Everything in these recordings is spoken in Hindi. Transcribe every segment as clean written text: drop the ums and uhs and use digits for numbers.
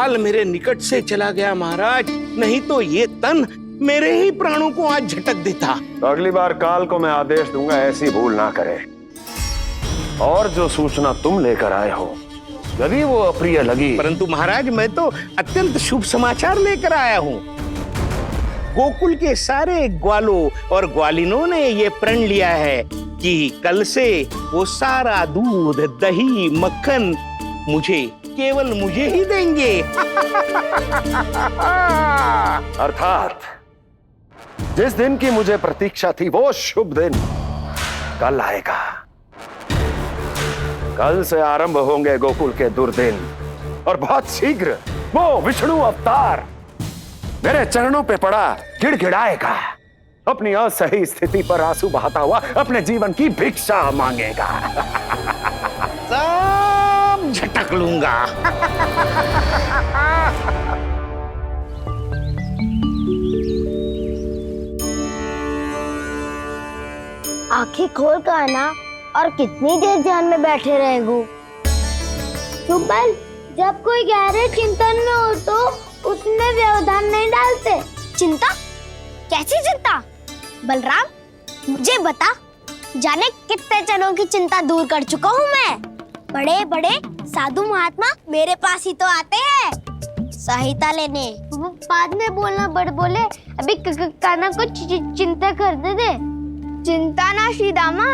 काल मेरे निकट से चला गया महाराज, नहीं तो ये तन मेरे ही प्राणों को आज झटक देता। तो अगली बार काल को मैं आदेश दूंगा ऐसी भूल ना करे। और जो सूचना तुम लेकर आए हो यदि वो अप्रिय लगी, परंतु महाराज मैं तो अत्यंत शुभ समाचार लेकर आया हूँ। गोकुल के सारे ग्वालों और ग्वालिनों ने ये प्रण लिया है कि कल से वो सारा दूध, दही, मक्खन मुझे, केवल मुझे ही देंगे। अर्थात जिस दिन की मुझे प्रतीक्षा थी वो शुभ दिन कल आएगा। कल से आरंभ होंगे गोकुल के दुर्दिन और बहुत शीघ्र वो विष्णु अवतार मेरे चरणों पे पड़ा गिड़गिड़ाएगा, अपनी असही स्थिति पर आंसू बहाता हुआ अपने जीवन की भिक्षा मांगेगा। सब झटक लूंगा। आंखें खोल कर आना और कितनी देर ध्यान में बैठे रहेगो। सुबह जब कोई गहरे चिंतन में हो तो उसमें व्यवधान नहीं डालते। चिंता? कैसी चिंता? बलराम मुझे बता, जाने कितने जनों की चिंता दूर कर चुका हूँ मैं। बड़े बड़े साधु महात्मा मेरे पास ही तो आते हैं सहायता लेने। बाद में बोलना बड़ बोले, अभी काना को चिंता करने दे। चिंता ना श्रीदामा,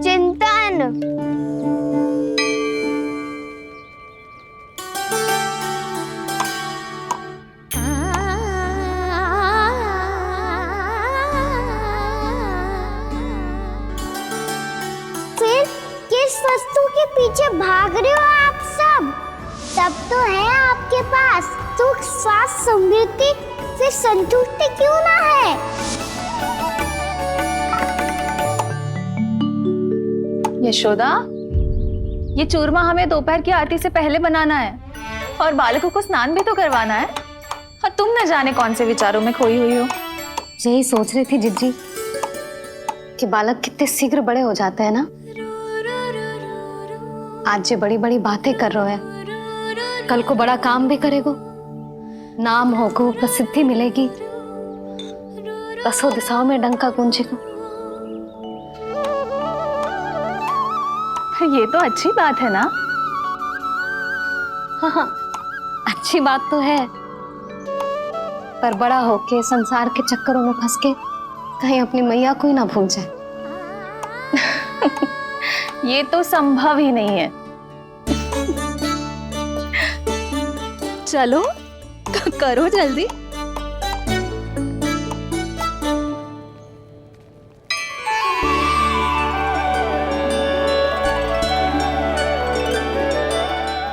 चिंतन। फिर किस वस्तु के पीछे भाग रहे हो आप सब? सब तो है आपके पास। सुख, स्वास्थ्य, समृद्धि से संतुष्टि क्यों ना है? यशोदा, ये चूरमा हमें दोपहर की आरती से पहले बनाना है और बालकों को स्नान भी तो करवाना है। और तुम न जाने कौन से विचारों में खोई हुई हो। यही सोच रही थी जिज्जी कि बालक कितने शीघ्र बड़े हो जाते हैं ना। आज जो बड़ी बड़ी बातें कर रहे हैं, कल को बड़ा काम भी करेगो, नाम होगो, प्रसिद्धि मिलेगी, दसों दिशाओं में डंका गूंजेगा। ये तो अच्छी बात है ना। हाँ, अच्छी बात तो है, पर बड़ा होके संसार के चक्करों में फंस के कहीं अपनी मैया को ही ना भूल जाए। ये तो संभव ही नहीं है। चलो करो जल्दी।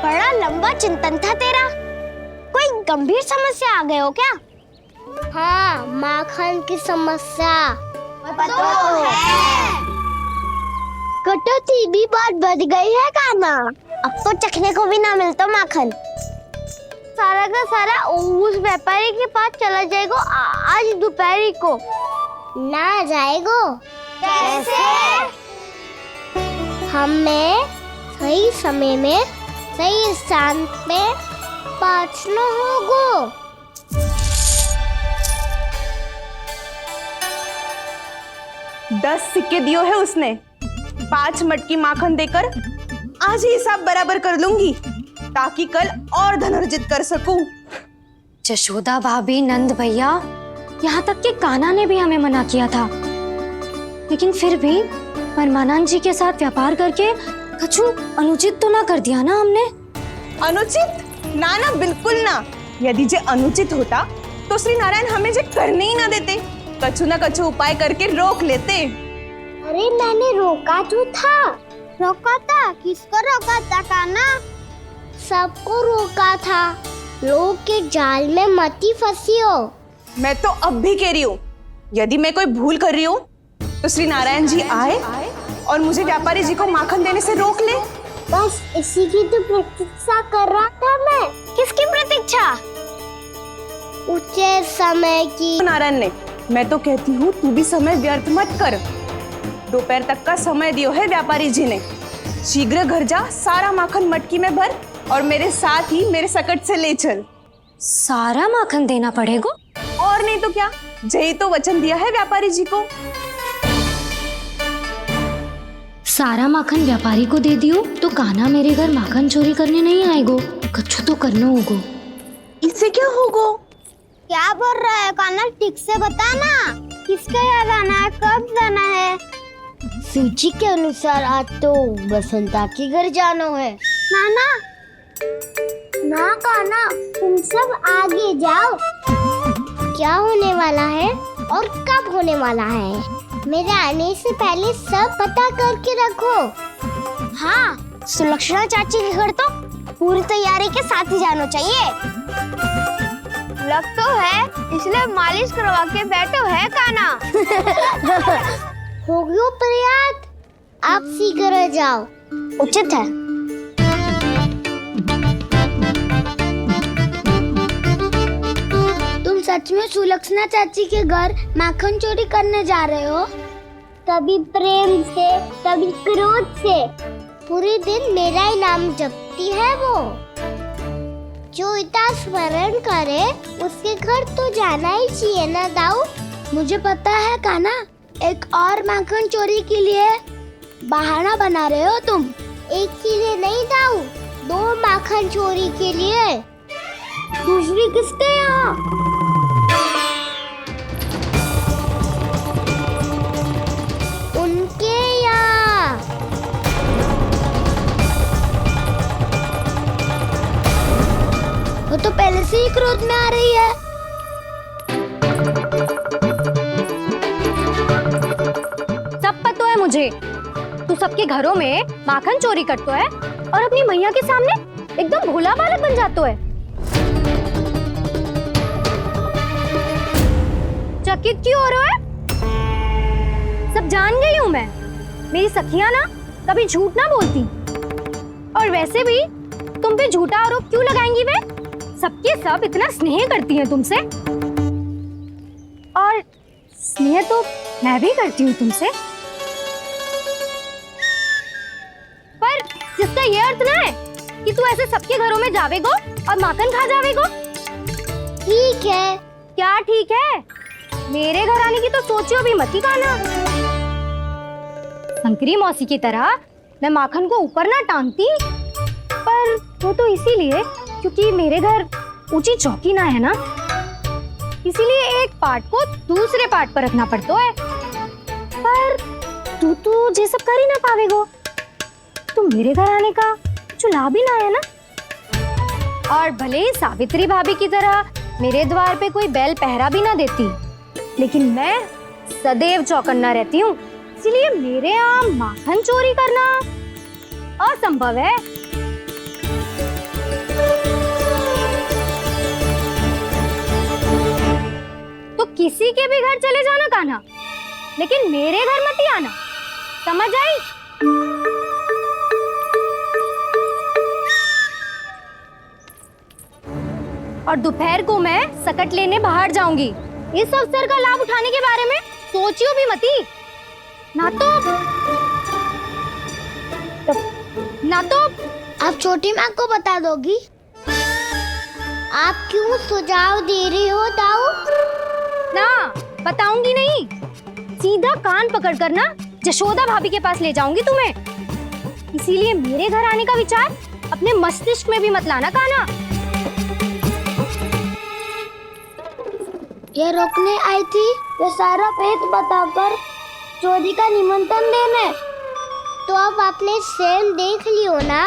बड़ा लंबा चिंतन था तेरा। कोई गंभीर समस्या आ गए हो क्या? हाँ, माखन की समस्या तो है। कटौती भी बहुत बढ़ गई है काना। अब तो चखने को भी ना मिलता माखन। सारा का सारा उस व्यापारी के पास चला जाएगा आज दोपहर को। ना जाएगो? कैसे? हमें सही समय में सही स्थान पे पहुंचना होगा। 10 सिक्के दियो है उसने। 5 मटकी माखन देकर आज ही हिसाब बराबर कर लूंगी ताकि कल और धन अर्जित कर सकूं। जशोदा भाभी, नंद भैया, यहाँ तक कि कान्हा ने भी हमें मना किया था, लेकिन फिर भी परमानंद जी के साथ व्यापार करके कछु अनुचित तो ना कर दिया ना हमने? अनुचित? ना ना, बिल्कुल ना। यदि जे अनुचित होता तो श्री नारायण हमें जे करने ही ना देते, कछु ना कछु उपाय करके रोक लेते। अरे मैंने रोका तो था। रोका था? किसको रोका था कान्हा? सबको रोका था। लोग के जाल में मत ही फंसी हो। मैं तो अब भी कह रही हूँ, यदि मैं कोई भूल कर रही हूँ तो श्री नारायण जी आए और मुझे व्यापारी जी को माखन देने से रोक ले। बस इसी की तो प्रतीक्षा कर रहा था मैं। किसकी प्रतीक्षा? उचित समय की। नारायण ने। मैं तो कहती हूँ तू भी समय व्यर्थ मत कर। दोपहर तक का समय दियो है व्यापारी जी ने। शीघ्र घर जा, सारा माखन मटकी में भर और मेरे साथ ही मेरे सकट से ले चल। सारा माखन देना पड़ेगा? और नहीं तो क्या, जय तो वचन दिया है व्यापारी जी को। सारा माखन व्यापारी को दे दियो तो कान्हा मेरे घर माखन चोरी करने नहीं आएगो, कछु तो करना होगो। इससे क्या होगा? क्या बोल रहा है कान्हा, ठीक से बता ना। किसका यहाँ जाना है, कब जाना है? सूची के अनुसार आज तो बसंता के घर जाना है। नाना ना कान्हा, तुम सब आगे जाओ। क्या होने वाला है और कब होने वाला है, मेरे आने से पहले सब पता करके रखो। हाँ, सुलक्षणा चाची के घर तो पूरी तैयारी के साथ ही जाना चाहिए। लग तो है, इसलिए मालिश करवा के बैठो है कान्हा। हो गयो प्रयास, आप शीघ्र जाओ, उचित है। तुम सच में सुलक्षणा चाची के घर माखन चोरी करने जा रहे हो? कभी प्रेम से, कभी क्रोध से, पूरे दिन मेरा ही नाम जपती है वो। जो इतना स्मरण करे उसके घर तो जाना ही चाहिए ना दाऊ। मुझे पता है कान्हा, एक और माखन चोरी के लिए बहाना बना रहे हो तुम। एक के लिए नहीं दाऊ, 2 माखन चोरी के लिए। दूसरी किसके यहाँ? उनके यहाँ। वो तो पहले से ही क्रोध में आ रही है। सब पता है मुझे, तू सबके घरों में माखन चोरी करतो है और अपनी मैया के सामने एकदम भोला बालक बन जातो है। चकित क्यों हो रहा है? सब जान गई हूँ मैं, मेरी सखियां ना कभी झूठ ना बोलती। और वैसे भी तुम पे झूठा आरोप क्यों लगाएंगी वे? सबके सब इतना स्नेह करती हैं तुमसे, और स्नेह तो मैं भी करती हूँ तुमसे, पर जिसका ये अर्थ ना है कि तू ऐसे सबके घरों में जावेगो और माखन खा जावेगो। ठीक है। क्या ठीक है? मेरे घर आने की तो सोचियो भी मत ही कान्हा। शंकरी मौसी की तरह मैं माखन को ऊपर ना टांगती, पर वो तो इसीलिए क्योंकि मेरे घर ऊंची चौकी ना है ना, इसीलिए एक पार्ट को दूसरे पार्ट पर रखना पड़ता है। पर तू तो ये सब कर ही ना पावेगो, तो मेरे घर आने का कुछ लाभ ही ना है ना। और भले ही सावित्री भाभी की तरह मेरे द्वार पे कोई बैल पहरा भी ना देती, लेकिन मैं सदैव चौकन्ना रहती हूँ, इसलिए मेरे यहाँ माखन चोरी करना असंभव है। तो किसी के भी घर चले जाना कान्हा, लेकिन मेरे घर मत ही आना, समझ आई? और दोपहर को मैं सकट लेने बाहर जाऊंगी। इस अवसर का लाभ उठाने के बारे में सोचियो भी मती, ना तो आप छोटी माँ को बता दोगी? आप क्यों सुझाव दे रही हो दाऊ? ना बताऊंगी नहीं, सीधा कान पकड़ कर ना जशोदा भाभी के पास ले जाऊंगी तुम्हें। इसीलिए मेरे घर आने का विचार अपने मस्तिष्क में भी मत लाना कान्हा। ये रोकने आई थी ये सारा पेट बताकर चोरी का निमंत्रण देने, तो अब आपने स्वयं देख लियो ना।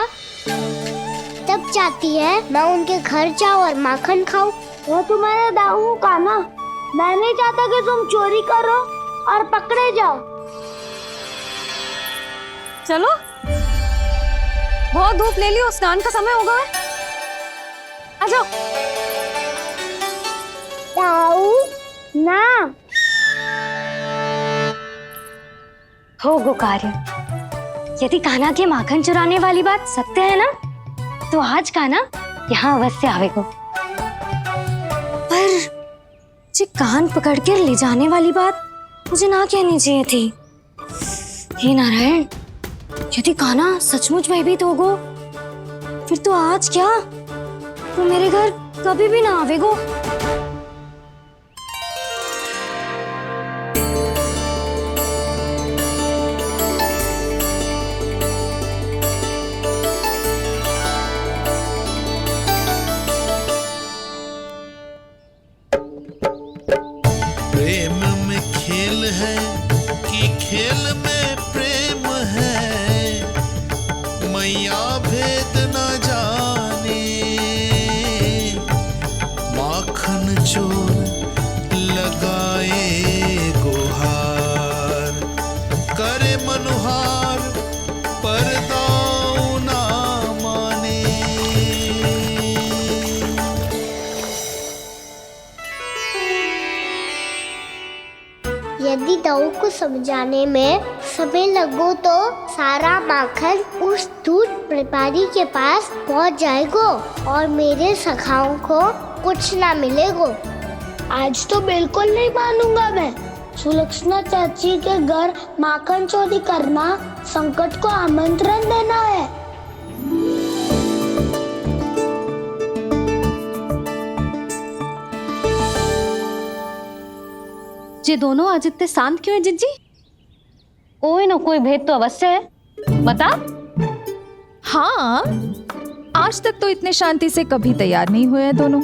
तब चाहती है मैं उनके घर जाऊँ और माखन खाऊं। वो तुम्हारा दाऊ कान्हा, मैं नहीं चाहता कि तुम चोरी करो और पकड़े जाओ। चलो, बहुत धूप ले लियो, स्नान का समय होगा। आ जाओ। दाऊ ना हो गो कार्य। यदि कान्हा के माखन चुराने वाली बात सत्य है ना, तो आज कान्हा यहाँ अवश्य आवेगो। पर जी कान पकड़ कर ले जाने वाली बात मुझे ना कहनी चाहिए थी। हे नारायण, यदि कान्हा सचमुच भयभीत होगो, फिर तो आज क्या तू मेरे घर कभी भी ना आवेगो। प्रेम में खेल है कि खेल में प्रेम है, मैया भेद न जाने। माखन चोर लगाए गुहार, करे मनुहार पर दाऊ ना माने। यदि दाऊ को समझाने में समय लगो तो सारा माखन उस दूध व्यापारी के पास पहुंच जाएगो और मेरे सखाओं को कुछ ना मिलेगो। आज तो बिल्कुल नहीं मानूंगा मैं। सुलक्षणा चाची के घर माखन चोरी करना संकट को आमंत्रण देना है। ये दोनों आज इतने शांत क्यों है जिज्जी? कोई ना कोई भेद तो अवश्य है, बता। हाँ, आज तक तो इतने शांति से कभी तैयार नहीं हुए हैं दोनों।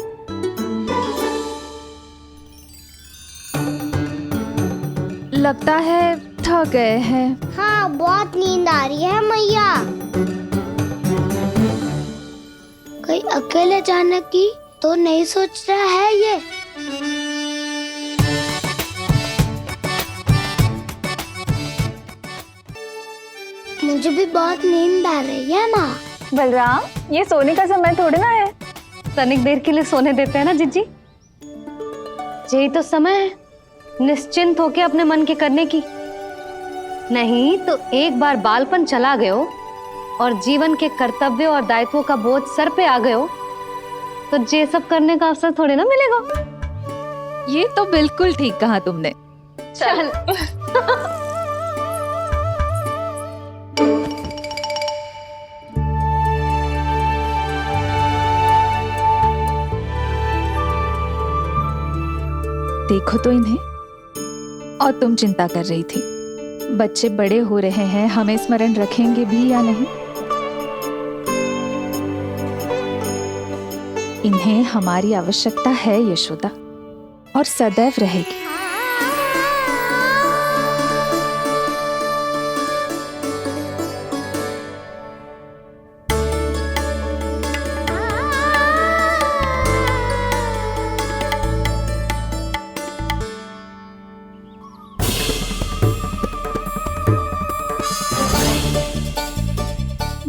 लगता है थक गए हैं। हाँ, बहुत नींद आ रही है मैया। कहीं अकेले जाने की तो नहीं सोच रहा है ये? मुझे भी बहुत नींद आ रही है माँ। बलराम, ये सोने का समय थोड़ी ना है। तनिक देर के लिए सोने देते हैं ना जिज्जी। यही तो समय है निश्चिंत होके अपने मन के करने की। नहीं तो एक बार बालपन चला गयो और जीवन के कर्तव्यों और दायित्वों का बोझ सर पे आ गयो तो ये सब करने का अवसर थोड़ी ना मिलेगा। ये तो बिल्कुल ठीक कहा तुमने। चल देखो तो इन्हें। और तुम चिंता कर रही थी बच्चे बड़े हो रहे हैं, हमें स्मरण रखेंगे भी या नहीं। इन्हें हमारी आवश्यकता है यशोदा, और सदैव रहेगी।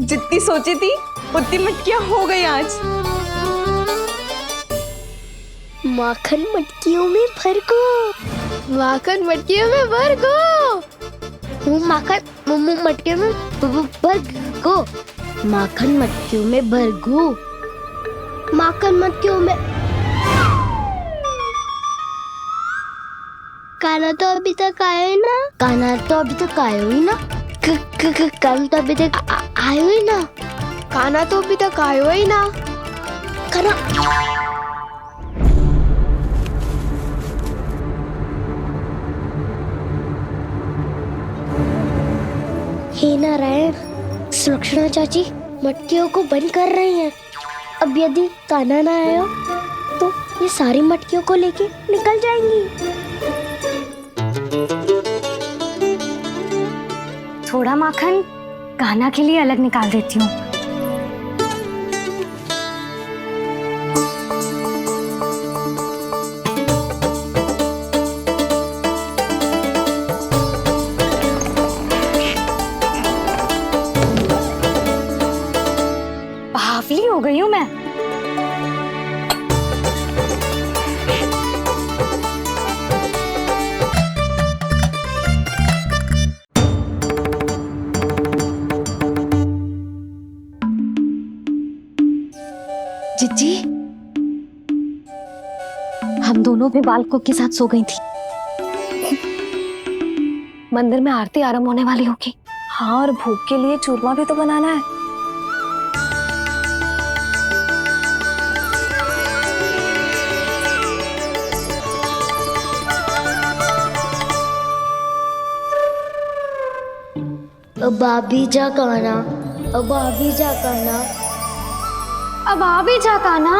जितनी सोची थी उतनी मटकियां हो गई आज। माखन मटकियों में भर गो। माखन मटकियों में भर गो। माखन मटकियों में भर गो। माखन मटकियों में भर गो। माखन मटकियों में। काना तो अभी तक आया ही ना। काना तो अभी तक आया ही ना। काना तो अभी तक आयो ही ना। काना तो अभी तक आयो ही ना। काना हे नारायण, सुलक्षणा चाची मटकियों को बंद कर रही हैं। अब यदि काना ना आया तो ये सारी मटकियों को लेके निकल जाएंगी। थोड़ा माखन कान्हा के लिए अलग निकाल देती हूँ। बावली हो गई हूँ मैं। जिज्जी, हम दोनों भी बालकों के साथ सो गई थी। मंदिर में आरती आरंभ होने वाली होगी। हाँ, और भूख के लिए चूरमा भी तो बनाना है। अब आ भी जा काना, अब आ भी जा काना। अब आ भी जा काना,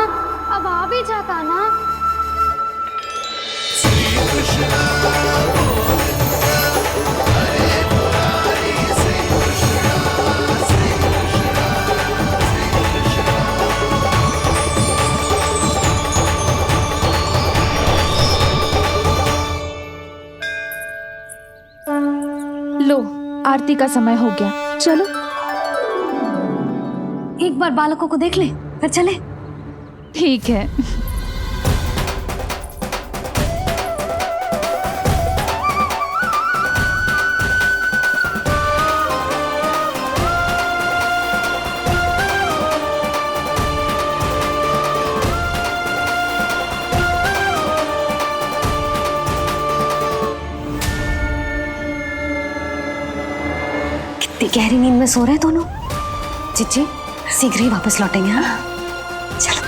अब आ भी जा काना। लो, आरती का समय हो गया, चलो। एक बार बालकों को देख ले, फिर चले। ठीक है। कितनी गहरी नींद में सो रहे हैं दोनों। चिच्ची शीघ्र ही वापस लौटेंगे। हाँ चलो।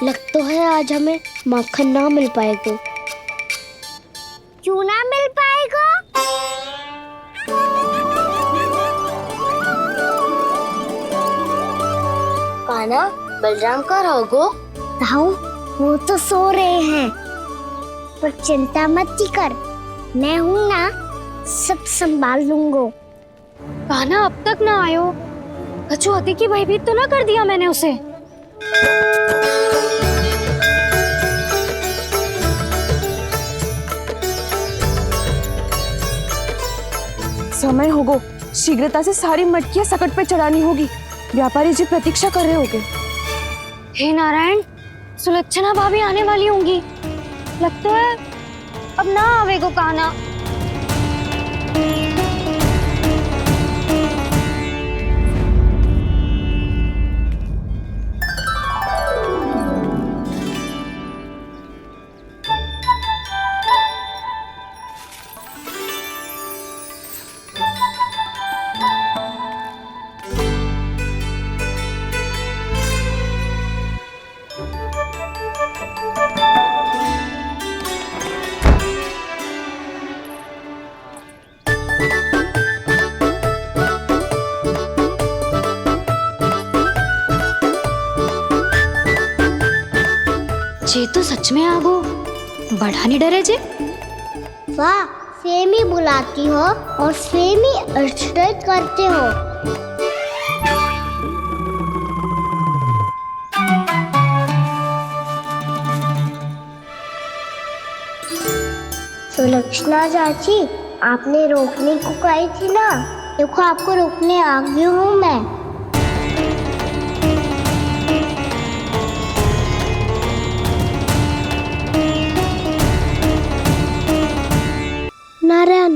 लग तो है आज हमें माखन ना मिल पाएगा। क्यों ना मिल पाएगा? काना, बलराम का रहोगो? ताऊ, वो तो सो रहे हैं, पर चिंता मत कर, मैं हूँ ना, सब संभाल लूंगो। कान्हा अब तक ना आयो। कछु अति की भयभीत तो ना कर दिया मैंने उसे? समय होगो, शीघ्रता से सारी मटकियां सकट पे चढ़ानी होगी। व्यापारी जी प्रतीक्षा कर रहे होंगे। हे नारायण, सुलक्षणा भाभी आने वाली होंगी। लगता है अब ना आवेगो कान्हा। जे तो सच में आगो, बड़ा नहीं डरे जे। वाह, सेम ही बुलाती हो और सेम ही अर्चना करते हो। सुलक्षणा चाची, आपने रोकने को कही थी ना, देखो आपको रोकने आ गई हूँ मैं। नारायण,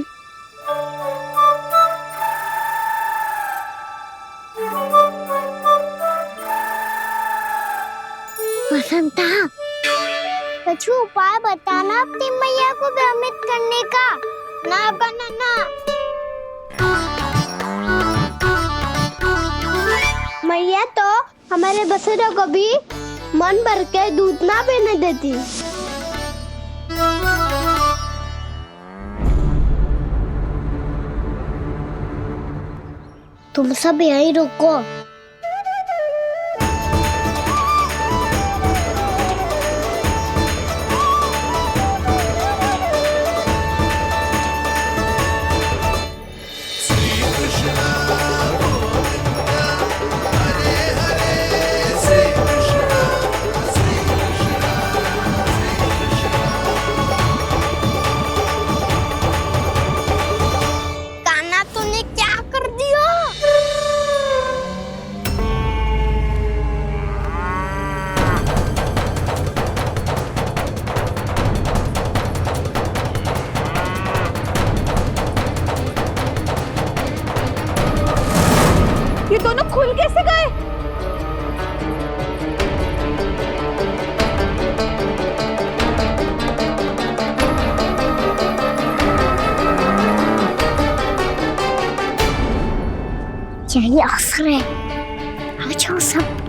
वसंता, कुछ उपाय बताना अपनी मैया को भ्रमित करने का। ना बनाना। मैया तो हमारे बसेरों को भी मन भर के दूध ना पीने देती। तुम सब यहीं रुको। ये दोनों खुल कैसे गए? यही अक्सर है। आ जाओ सब।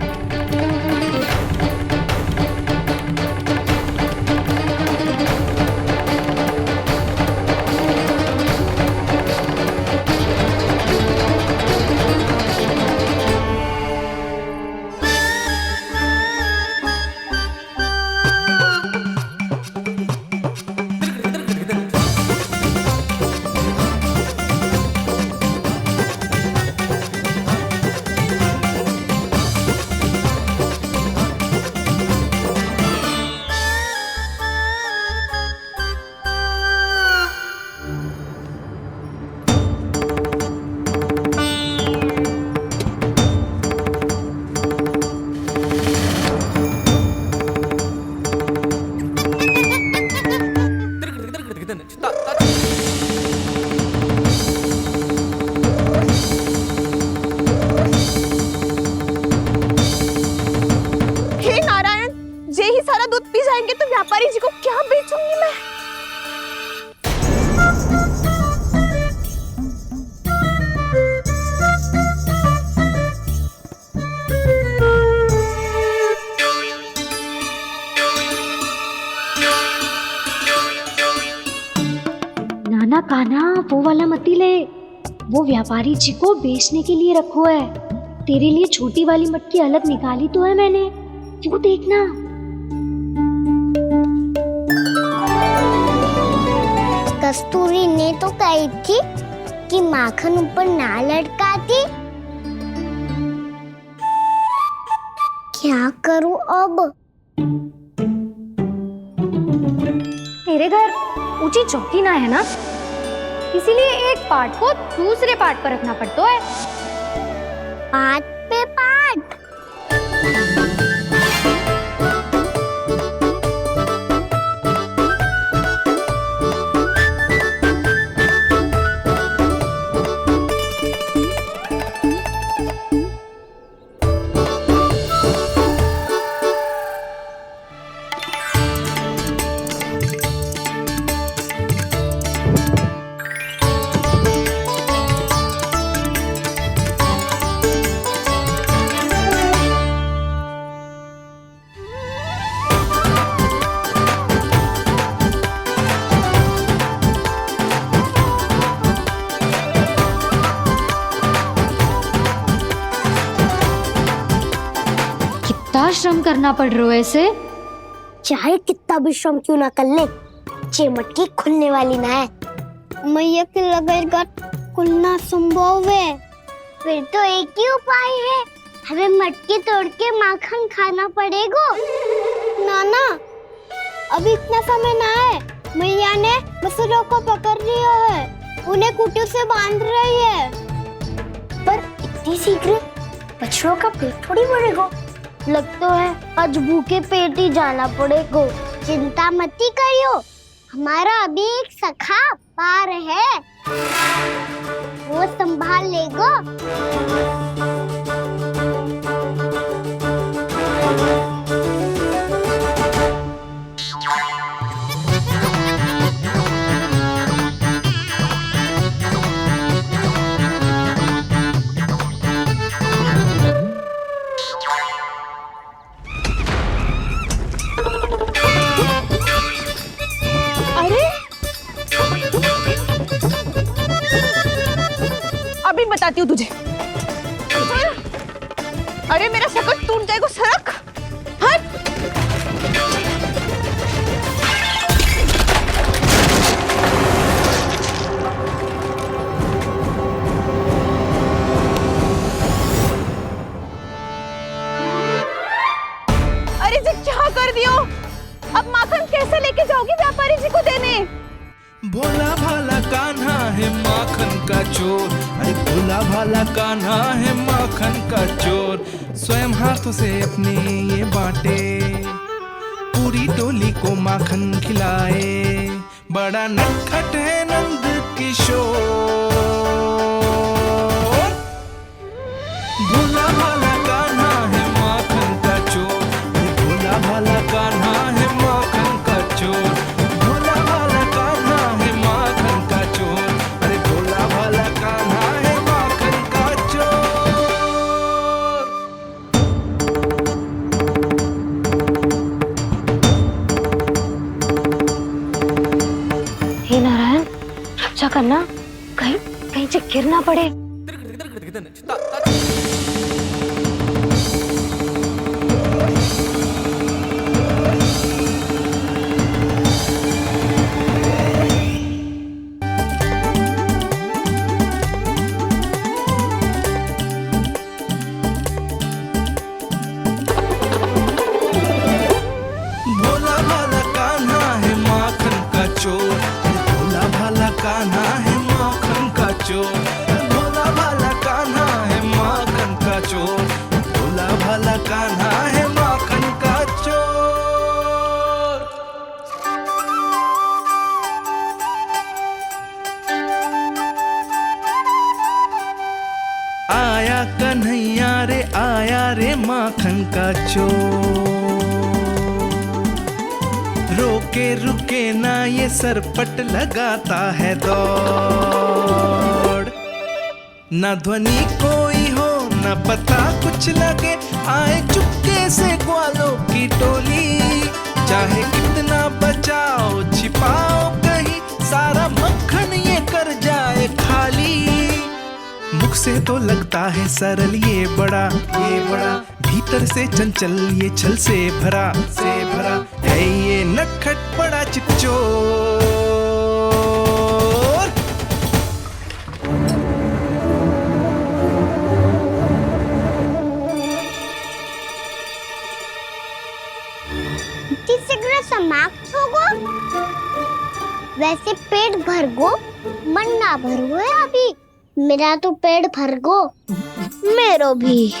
हे नारायण, जे ही सारा दूध पी जाएंगे तो व्यापारी जी को क्या बेचूंगी मैं? नाना कान्हा, वो वाला मती ले। वो व्यापारी जी को बेचने के लिए रखो है। तेरे लिए छोटी वाली मटकी अलग निकाली तो है मैंने, वो देखना। कस्तूरी ने तो कही थी कि माखन ऊपर ना लटकाती। क्या करूं अब? तेरे घर ऊंची चौकी ना है ना, इसीलिए एक पार्ट को दूसरे पार्ट पर रखना पड़ता है। पाट पे पाट। कितना श्रम करना पड़ रहा है इसे। चाहे कितना भी श्रम क्यों ना कर ले, ये मटकी खुलने वाली ना है। मैया के लगेगा खुलना संभव है। फिर तो एक ही उपाय है, हमें मटकी तोड़ के माखन खाना पड़ेगा। नाना, अभी इतना समय ना है। मैया ने मसूरों को पकड़ लिया है, उन्हें कुटियों से बांध रही है। पर इतनी शीघ्र बछड़ों का पेट थोड़ी भरेगा। लगता है आज भूखे पेट ही जाना पड़ेगा। चिंता मत करियो, हमारा अभी एक सखा पार है, वो संभाल लेगा। अभी बताती हूँ तुझे। अरे मेरा शकट टूट जाएगा, सरक हट। अरे जी क्या कर दियो? अब माखन कैसे लेके जाओगी व्यापारी जी को देने? भोला भाला कान्हा है माखन का चोर, अरे भोला भाला कान्हा है माखन का चोर। स्वयं हाथों से अपने ये बांटे, पूरी टोली को माखन खिलाए। बड़ा नटखट है नंद किशोर, गिर ना पड़े। भोला भाला कान्हा है माखन का चोर, भोला भाला कान्हा है माखन का चोर, भोला भाला कान्हा है माखन का चोर, भोला भाला कान्हा है माखन का चोर। आया कन्हैया रे आया रे माखन का चोर, रोके रुके ना ये सरपट लगाता है दौड़, ना ध्वनि कोई हो ना पता कुछ लगे, आए चुपके से ग्वालों की टोली, चाहे कितना बचाओ छिपाओ कहीं, सारा मक्खन ये कर जाए खाली। मुख से तो लगता है सरल ये बड़ा भीतर से चंचल ये छल से भरा है ये नटखट बड़ा चिच्चोर। तीसरा समाप्त होगो, वैसे पेट भर गो मन ना भर गो है अभी। मेरा तो पेट भर गो, मेरो भी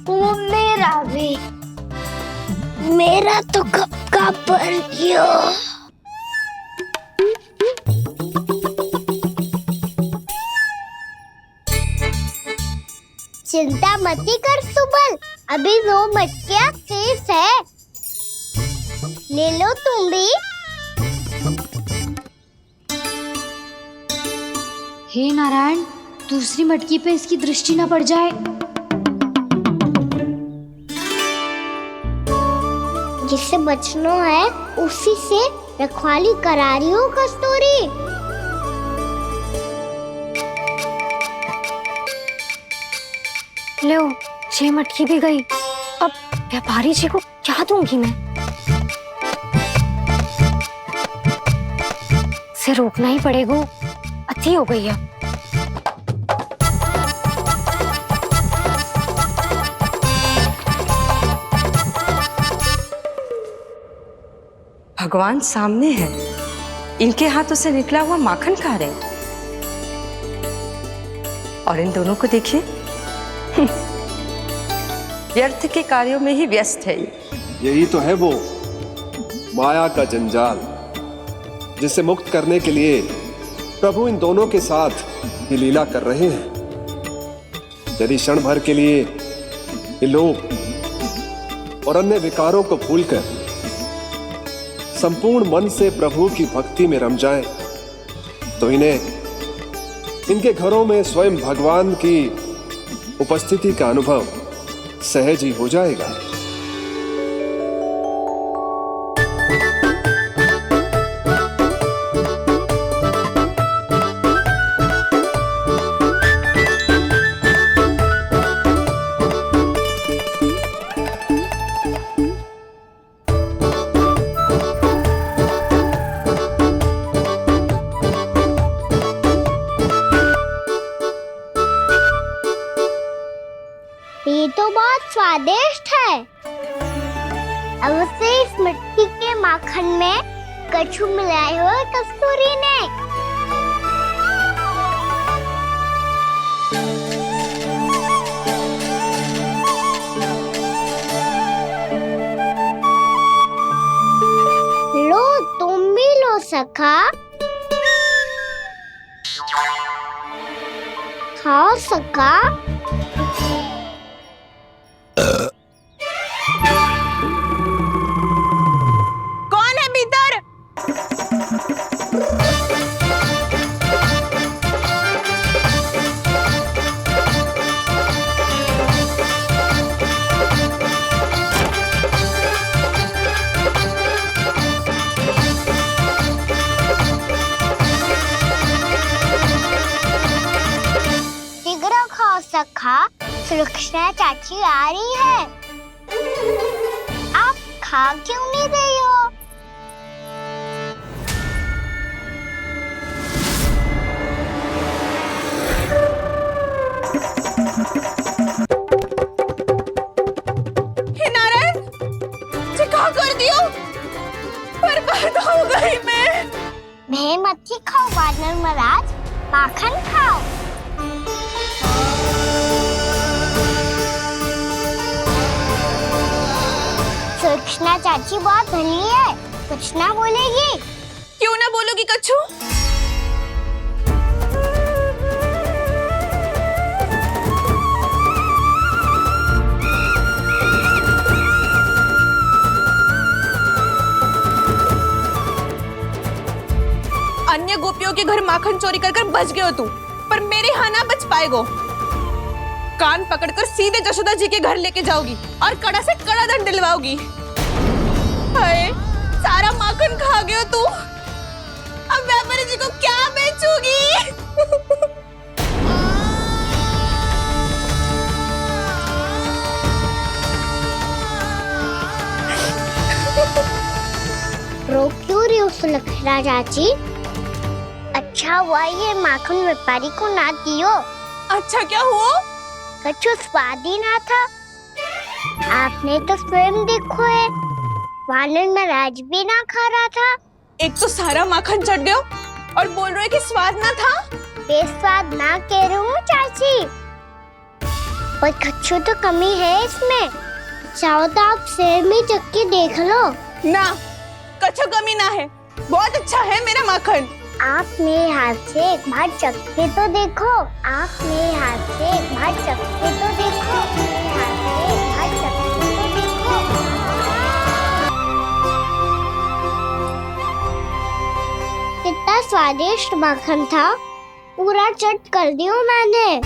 ओ मेरा भी, मेरा तो कब का भर गयो। चिंता मती कर सुबल, अभी 2 मटकियाँ शेष है, ले लो तुम भी। हे नारायण, दूसरी मटकी पे इसकी दृष्टि न पड़ जाए। जिससे बचना है उसी से रखवाली करा रही हो कस्तूरी। लो, 6 मटकी भी गई, अब व्यापारी जी को क्या दूंगी मैं? इसे रोकना ही पड़ेगा, अति हो गई है। भगवान सामने है, इनके हाथों से निकला हुआ माखन खा रहे, और इन दोनों को देखिए व्यर्थ के कार्यों में ही व्यस्त है। यही तो है वो माया का जंजाल, जिसे मुक्त करने के लिए प्रभु इन दोनों के साथ ये लीला कर रहे हैं। यदि क्षण भर के लिए ये लोभ और अन्य विकारों को भूलकर संपूर्ण मन से प्रभु की भक्ति में रम जाएं, तो इन्हें इनके घरों में स्वयं भगवान की उपस्थिति का अनुभव सहज ही हो जाएगा। ये तो बहुत स्वादिष्ट है। अवश्य इस मिट्टी के माखन में कछु मिलाए हुए कस्तूरी ने। लो, तुम भी लो सखा, खाओ सखा। कौन है भीतर? और सखा सुलक्षणा चाची आ रही है। आप खा क्यों नहीं रही हो? हे नारायण, जी क्या कर दियो? बर्बाद हो गई मैं। मच्छी खाओ वानर महाराज, माखन खाओ। सुलक्षणा चाची बहुत भली है, कुछ ना बोलेगी। क्यों ना बोलोगी कच्छू? अन्य गोपियों के घर माखन चोरी कर बच गए हो तू, पर मेरे यहाँ ना बच पाएगो। कान पकड़कर सीधे जशोदा जी के घर लेके जाओगी और कड़ा से कड़ा दंड दिलवाओगी। हाय, सारा माखन खा गए हो तू। अब व्यापारी जी को क्या बेचूगी? रो क्यों रही हो सुलक्षणा चाची? अच्छा हुआ ये माखन व्यापारी को ना दियो। अच्छा क्या हुआ? कछु स्वाद ही ना था। आपने तो स्वयं देखो है, वानर महाराज भी ना खा रहा था। एक तो सारा माखन चढ़ गयो और बोल रहे कि स्वाद ना था। बेस्वाद ना कह रही हूँ चाची, पर कछु तो कमी है इसमें। चाहो तो आप शहर में चख के देख लो। ना, कछु कमी ना है, बहुत अच्छा है मेरा माखन। आप मेरे हाथ से एक बार चख के तो देखो। आप मेरे हाथ से एक बार चख के तो देखो। मेरे हाथ से एक बार चख के तो देखो। कितना स्वादिष्ट माखन था, पूरा चट कर दियो मैंने।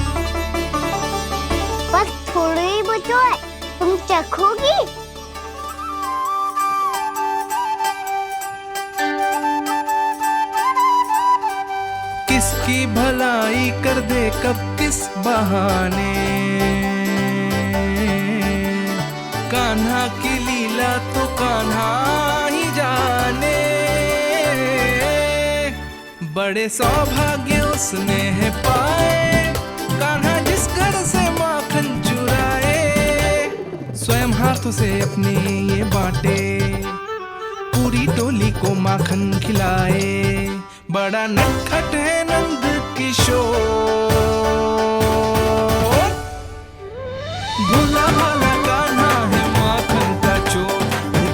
बस थोड़ी ही बचो है, तुम चखोगी? किसकी भलाई कर दे कब किस बहाने, कान्हा की लीला तो कान्हा ही जाने। बड़े सौभाग्य उसने है पाए, कान्हा जिस घर से माखन चुराए। स्वयं हाथों से अपने ये बांटे, पूरी टोली को माखन खिलाए। बड़ा नटखट है नंद किशोर, भोला भाला कान्हा है माखन का चोर।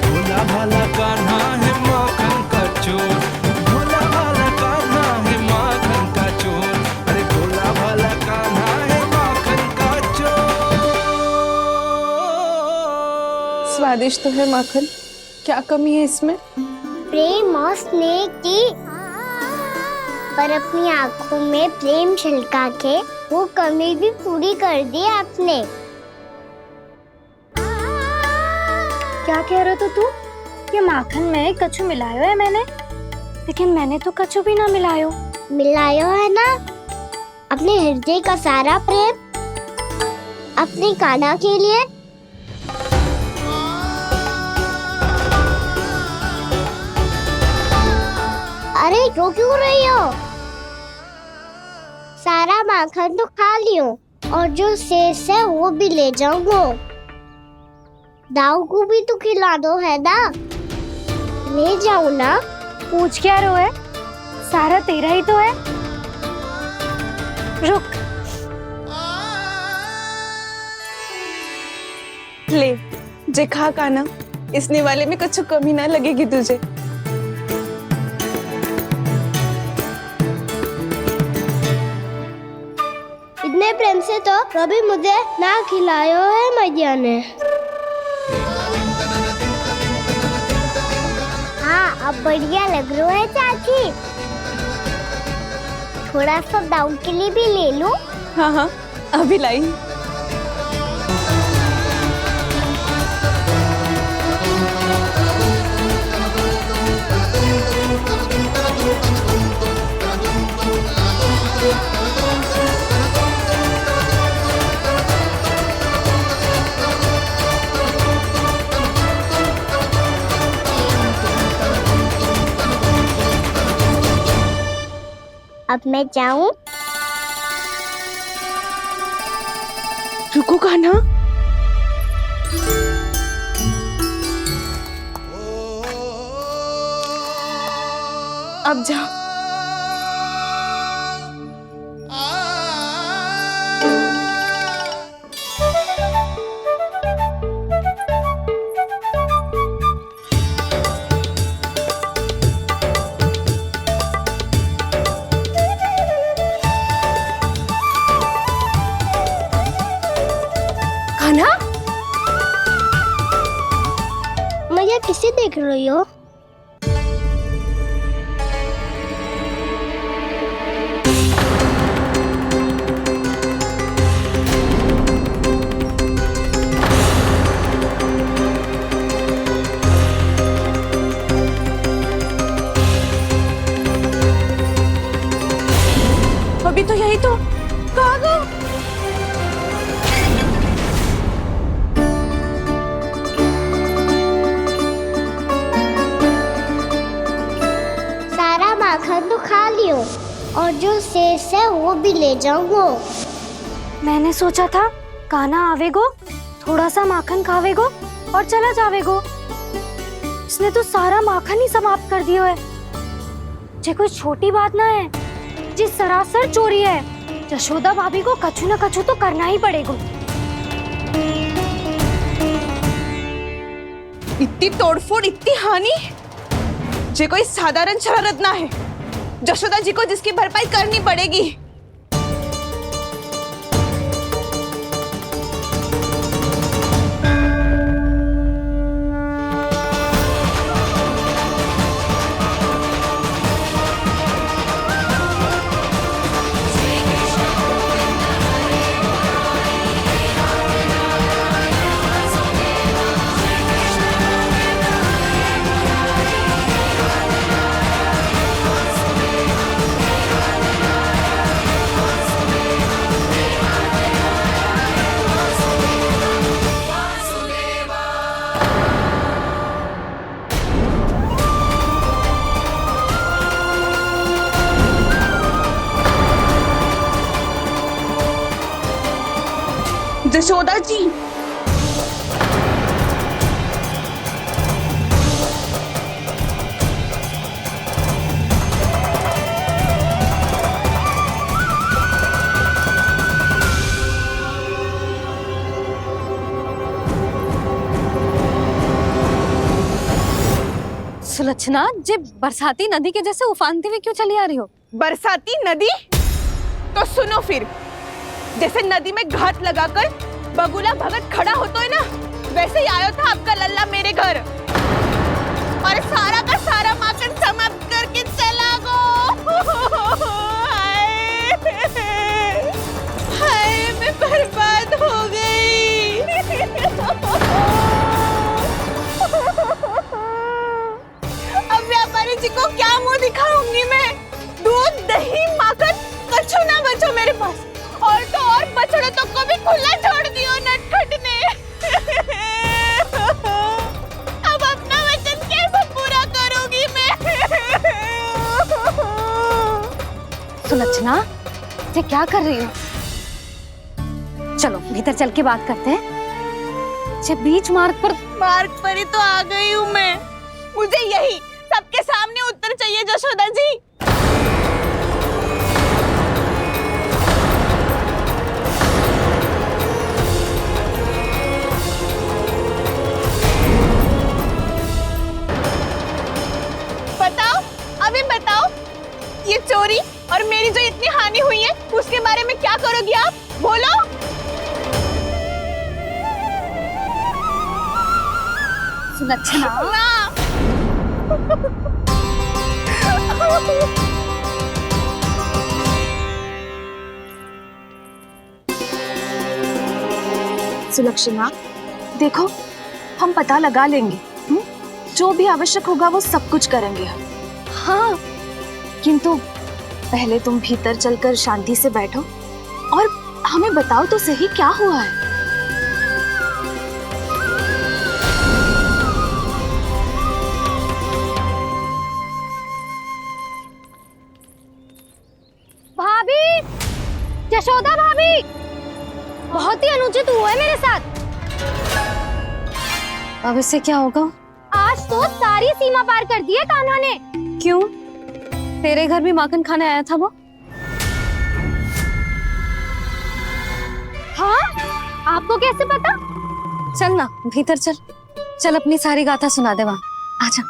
भोला भाला कान्हा है माखन का चोर। भोला भाला कान्हा है माखन का चोर। अरे भोला भाला कान्हा है माखन का चोर। स्वादिष्ट तो है माखन, क्या कमी है इसमें? प्रेम और स्नेह की, पर अपनी आंखों में प्रेम छलका के वो कमी भी पूरी कर दी आपने। क्या कह रहे हो तू? ये माखन में कछु मिलायो है मैंने, लेकिन मैंने तो कछु भी ना मिलायो। मिलायो है ना अपने हृदय का सारा प्रेम अपनी कान्हा के लिए। अरे रो क्यों रही हो? सारा माखन तो खा लियो और जो शेष है वो भी ले जाऊंगा। दाऊ को भी तो खिला दो है ना, ले जाओ ना। पूछ क्या रहो है, सारा तेरा ही तो है। रुक, ले जे खा कान्हा, इसने वाले में कुछ कमी ना लगेगी तुझे। इतने प्रेम से तो कभी मुझे ना खिलायो है मैया ने। हाँ, अब बढ़िया लग रहा है चाची। थोड़ा सा दाऊ के लिए भी ले लूं? हाँ हाँ, अभी लाई। अब मैं जाऊं? रुको कान्हा, अब जा। कान्हा, मैया किसे देख रही हो? अभी तो यही तो। कहाँ गो? सारा माखन तो खा लियो और जो शेष है वो भी ले जाऊंगो। मैंने सोचा था कान्हा आवेगो, थोड़ा सा माखन खावेगो और चला जावेगो। इसने तो सारा माखन ही समाप्त कर दियो है। ये कोई छोटी बात ना है, जी सरासर चोरी है। यशोदा भाभी को कछु न कछु तो करना ही पड़ेगा। इतनी तोड़फोड़, इतनी हानि, ये कोई साधारण शरारत ना है। यशोदा जी को जिसकी भरपाई करनी पड़ेगी। यशोदा जी, सुलक्षणा, जे बरसाती नदी के जैसे उफानते हुए क्यों चली आ रही हो? बरसाती नदी? तो सुनो फिर, जैसे नदी में घाट लगाकर बगुला भगत खड़ा होता है ना, वैसे ही आया था आपका लल्ला मेरे घर और सारा का सारा माखन समाप्त करके चला गो। हाय, मैं बर्बाद हो गई। अब व्यापारी जी को क्या मुंह दिखाऊंगी मैं? दूध, दही, माखन कछु ना बचो मेरे पास। और तो और बछड़े तो कभी खुला छोड़ दियो नटखट ने। अब अपना वचन कैसे पूरा करूंगी मैं? सुलक्षणा, ये क्या कर रही हो? चलो भीतर चल के बात करते हैं। ये बीच मार्ग पर ही तो आ गई हूँ मैं। मुझे यही सबके सामने उत्तर चाहिए यशोदा जी। अभी बताओ, ये चोरी और मेरी जो इतनी हानि हुई है उसके बारे में क्या करोगी आप? बोलो। सुलक्षणा, सुलक्षणा, देखो हम पता लगा लेंगे, जो भी आवश्यक होगा वो सब कुछ करेंगे हम। हाँ, किंतु पहले तुम भीतर चलकर शांति से बैठो और हमें बताओ तो सही क्या हुआ है। यशोदा भाभी, बहुत ही अनुचित हुआ है मेरे साथ। अब इससे क्या होगा? आज तो सारी सीमा पार कर दी है कान्हा ने। क्यों? तेरे घर भी माखन खाने आया था वो? हाँ, आपको कैसे पता? चल ना भीतर चल, चल अपनी सारी गाथा सुना दे वहां, आजा।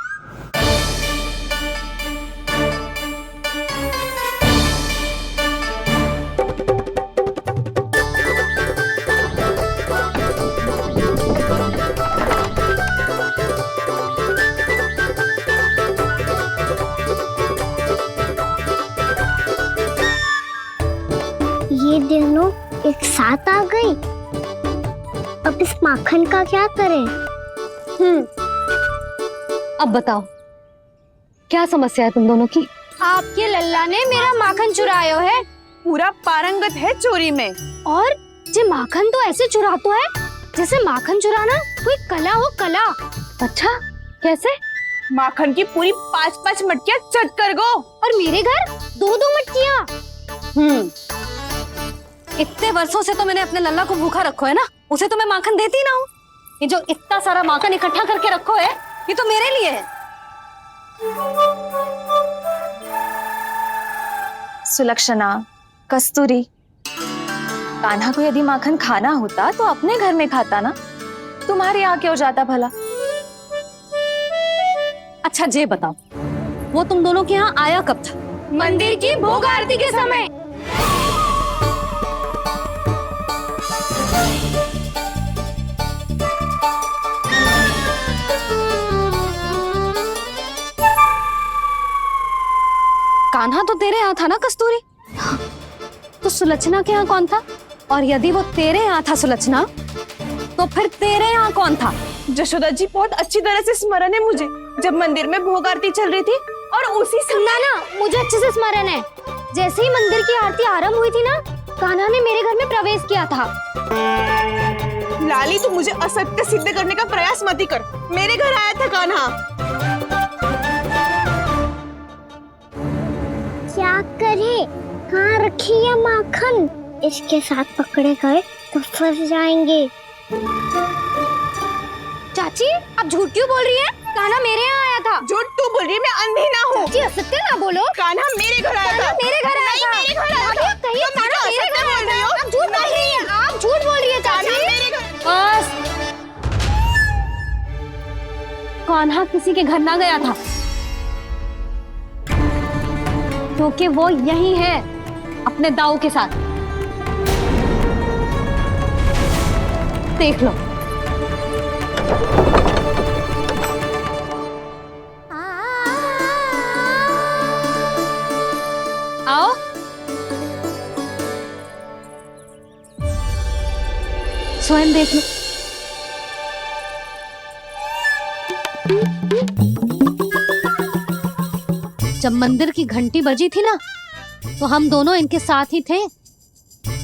ये दोनों एक साथ आ गई। अब इस माखन का क्या करें? अब बताओ क्या समस्या है तुम दोनों की? आपके लल्ला ने मेरा माखन चुरायो है पूरा पारंगत है चोरी में। और जे माखन तो ऐसे चुरातो है जैसे माखन चुराना कोई कला हो, कला। अच्छा, कैसे? माखन की पूरी 5-5 मटकियां चट कर गो। और मेरे घर 2-2 मटकियां। इतने वर्षों से तो मैंने अपने लल्ला को भूखा रखो है ना, उसे तो मैं माखन देती ना हूँ। ये जो इतना सारा माखन इकट्ठा करके रखो है, ये तो मेरे लिए है। सुलक्षणा, कस्तूरी, कान्हा को यदि माखन खाना होता तो अपने घर में खाता ना, तुम्हारे यहाँ क्यों जाता भला? अच्छा ये बताओ, वो तुम दोनों के यहाँ आया कब था? मंदिर की भोग आरती के समय। कान्हा तो तेरे यहाँ था ना कस्तूरी? तो सुलक्षणा के यहाँ कौन था? और यदि वो तेरे यहाँ था सुलक्षणा, तो फिर तेरे यहाँ कौन था? यशोदा जी बहुत अच्छी तरह से स्मरण है मुझे, जब मंदिर में भोग आरती चल रही थी और उसी समय ना, मुझे अच्छे से स्मरण है। जैसे ही मंदिर की आरती आरंभ हुई थी ना, कान्हा ने मेरे घर में प्रवेश किया था। लाली, तू मुझे असत्य सिद्ध करने का प्रयास मत ही कर। मेरे घर आया था कान्हा। क्या करे? कहाँ रखी है माखन? इसके साथ पकड़े गए तो फंस जाएंगे। चाची, आप झूठ क्यों बोल रही है? कान्हा मेरे यहाँ आया था। झूठ तू बोल रही है, मैं अंधी ना हूँ। चाची, असत्य ना बोलो। कान्हा मेरे घर आया था। मेरे घर आया था। मेरे घर आया था। कहिए कान्हा मेरे घर आया था। आप झूठ बोल रही है। आप झूठ बोल रही है चाची। बस, कान्हा किसी के घर ना गया था, क्योंकि वो यही है अपने दाऊ के साथ। देख लो। आओ। स्वयं देख लो। जब मंदिर की घंटी बजी थी ना, तो हम दोनों इनके साथ ही थे,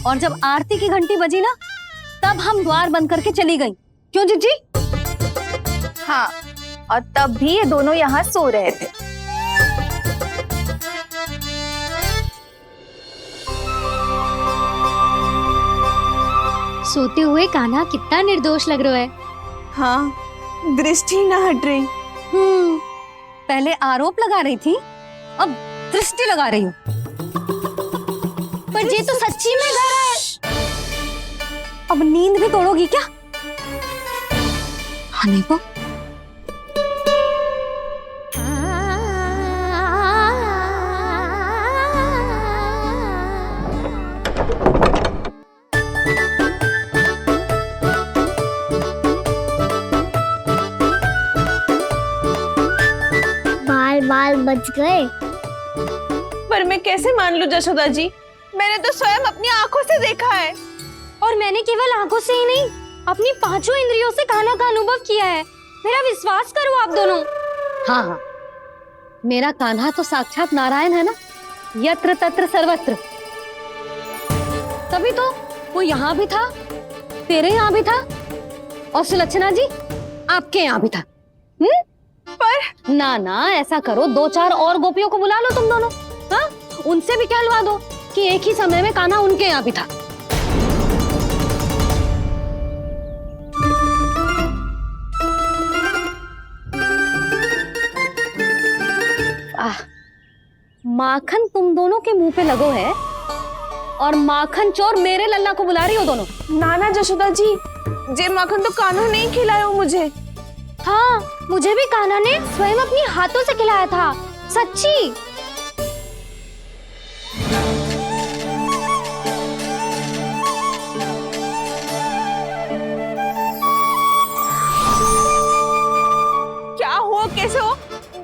और जब आरती की घंटी बजी ना, तब हम द्वार बंद करके चली गई। क्यों जीजी? हाँ, और तब भी ये दोनों यहाँ सो रहे थे। सोते हुए कान्हा कितना निर्दोष लग रहा है। हाँ, दृष्टि ना हट रही। पहले आरोप लगा रही थी, अब दृष्टि लगा रही हूँ। पर ये तो सच्ची में घर है। अब नींद भी तोड़ोगी क्या? हनी को बाल बच गए। पर मैं कैसे मान लूं यशोदा जी? मैंने तो स्वयं अपनी आंखों से देखा है। और मैंने केवल आंखों से ही नहीं, अपनी 5 इंद्रियों से कान्हा का अनुभव किया है। मेरा विश्वास करो आप दोनों। हाँ हाँ, मेरा कान्हा तो साक्षात नारायण है ना, यत्र तत्र सर्वत्र। तभी तो वो यहाँ भी था, तेरे यहाँ भी था, और सुलक्षणा जी आपके यहाँ भी था। पर ना ना, ऐसा करो, 2-4 और गोपियों को बुला लो तुम दोनों। हाँ, उनसे भी कहलवा दो। कि एक ही समय में कान्हा उनके यहाँ भी था। माखन तुम दोनों के मुंह पे लगो है और माखन चोर मेरे लल्ला को बुला रही हो दोनों। नाना जशोदा जी, जे माखन तो कान्हा ने ही खिलाया मुझे। हाँ, मुझे भी कान्हा ने स्वयं अपनी हाथों से खिलाया था, सच्ची। क्या हो कैसे हो,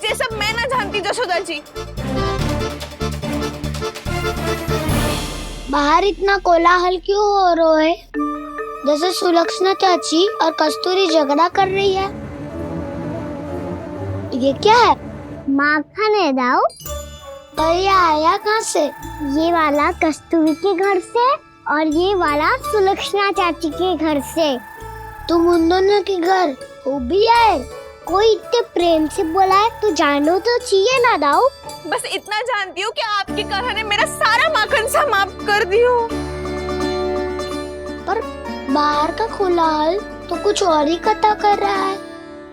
ये सब मैं ना जानती जशोदा जी। बाहर इतना कोलाहल क्यों हो रहा है? जैसे सुलक्षणा चाची और कस्तूरी झगड़ा कर रही है। ये क्या है? माखन है दाऊ। और ये आया कहाँ से? ये वाला कस्तूरी के घर से और ये वाला सुलक्षणा चाची के घर से। तुम उन दोनों के घर वो भी आए? कोई इतने प्रेम से बोला है तो जानो तो चाहिए ना दाऊ। बस इतना जानती हूँ कि आपके कान्हा ने मेरा सारा माखन समाप्त कर दियो। पर बाहर का कोलाहल तो कुछ और ही कथा कर रहा है।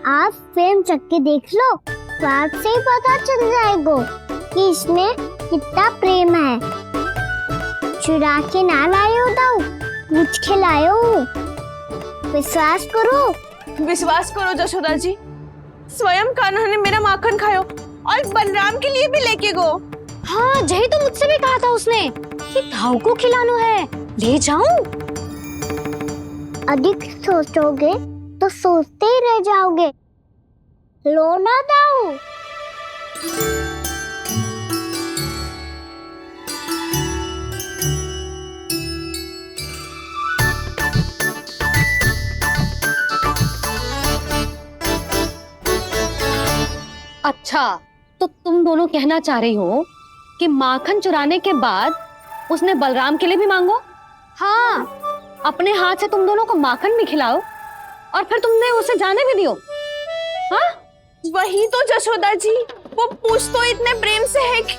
आप प्रेम चख के देख लो तो आपसे ही पता चल जाएगा कि इसमें कितना प्रेम है। चुरा के ना लाए हो दाऊ, मुझ के लाए हो। विश्वास करो जशोदा जी, स्वयं कान्हा ने मेरा माखन खायो और बलराम के लिए भी लेके गो। हाँ, यही तो मुझसे भी कहा था उसने कि दाऊ को खिलाना है, ले जाऊं। अधिक सोचोगे तो सोचते ही रह जाओगे। लो ना दाऊ। अच्छा, तो तुम दोनों कहना चाह रही हो कि माखन चुराने के बाद उसने बलराम के लिए भी मांगो? हाँ, अपने हाथ से तुम दोनों को माखन भी खिलाओ और फिर तुमने उसे जाने भी दियो। हाँ, वही तो जशोदा जी, वो पूछ तो इतने प्रेम से है कि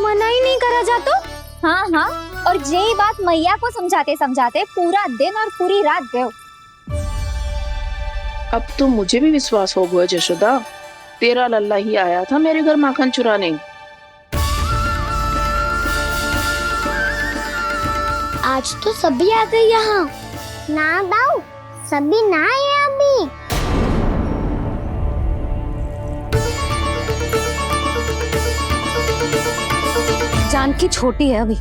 मना ही नहीं करा जाता। हाँ हाँ, और यही बात मैया को समझाते समझाते पूरा दिन और पूरी रात गए। अब तो मुझे भी विश्वास हो गया जशोदा, तेरा लल्ला ही आया था मेरे घर माखन चुराने। आज तो सभी आ गए यहाँ। ना दाऊ, सभी ना आए अभी। जानकी छोटी है अभी,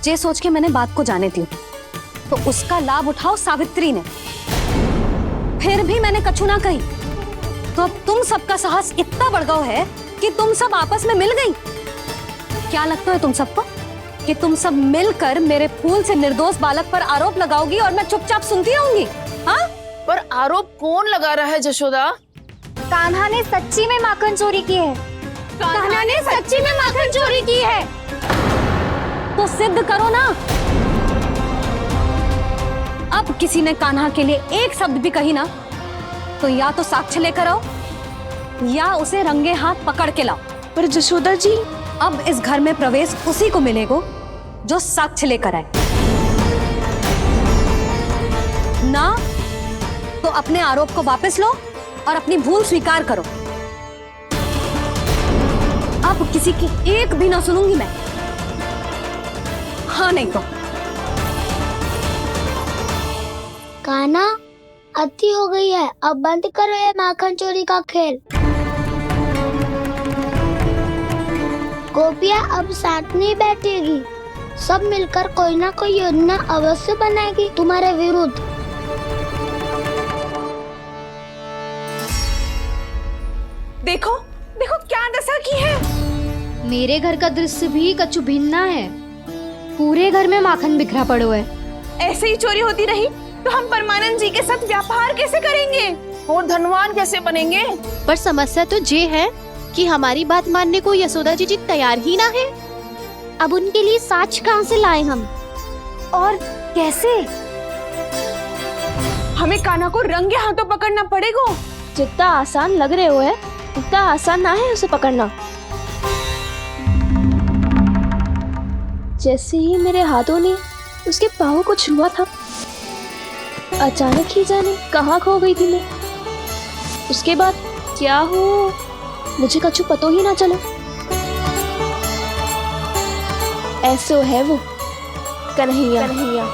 ये सोच के मैंने बात को जाने दी तो उसका लाभ उठाओ सावित्री ने। फिर भी मैंने कछु ना कही तो अब तुम सबका साहस इतना बढ़ गया है कि तुम सब आपस में मिल गई। क्या लगता है तुम सबको कि तुम सब मिलकर मेरे फूल से निर्दोष बालक पर आरोप लगाओगी और मैं चुपचाप सुनती रहूंगी? हाँ, पर आरोप कौन लगा रहा है जशोदा? कान्हा ने सच्ची में माखन चोरी की है। कान्हा ने सच्ची में माखन चोरी की है तो सिद्ध करो ना। अब किसी ने कान्हा के लिए एक शब्द भी कही ना तो या तो साक्ष्य लेकर आओ या उसे रंगे हाथ पकड़ के लाओ। पर जशोदा जी, अब इस घर में प्रवेश उसी को मिलेगा जो साक्ष्य लेकर आए। ना तो अपने आरोप को वापस लो और अपनी भूल स्वीकार करो। अब किसी की एक भी ना सुनूंगी मैं। हाँ नहीं तो कान्हा, अति हो गई है, अब बंद करो ये माखन चोरी का खेल। गोपियाँ अब साथ नहीं बैठेगी, सब मिलकर कोई ना कोई योजना अवश्य बनाएगी तुम्हारे विरुद्ध। देखो देखो क्या दशा की है। मेरे घर का दृश्य भी कछु भिन्न है। पूरे घर में माखन बिखरा पड़ो है। ऐसे ही चोरी होती रही तो हम परमानंद जी के साथ व्यापार कैसे करेंगे और धनवान कैसे बनेंगे? पर समस्या तो ये है कि हमारी बात मानने को यशोदा जी तैयार ही ना है। अब उनके लिए साक्ष्य कहाँ से लाएं हम? और कैसे? हमें कान्हा को रंगे हाथों पकड़ना पड़ेगा। जितना आसान लग रहे हो है उतना आसान ना है उसे पकड़ना। जैसे ही मेरे हाथों ने उसके पाँव को छुआ था, अचानक ही जाने कहाँ खो गई थी मैं। उसके बाद क्या हो मुझे कछु पता ही ना चला। ऐसो है वो कन्हैया।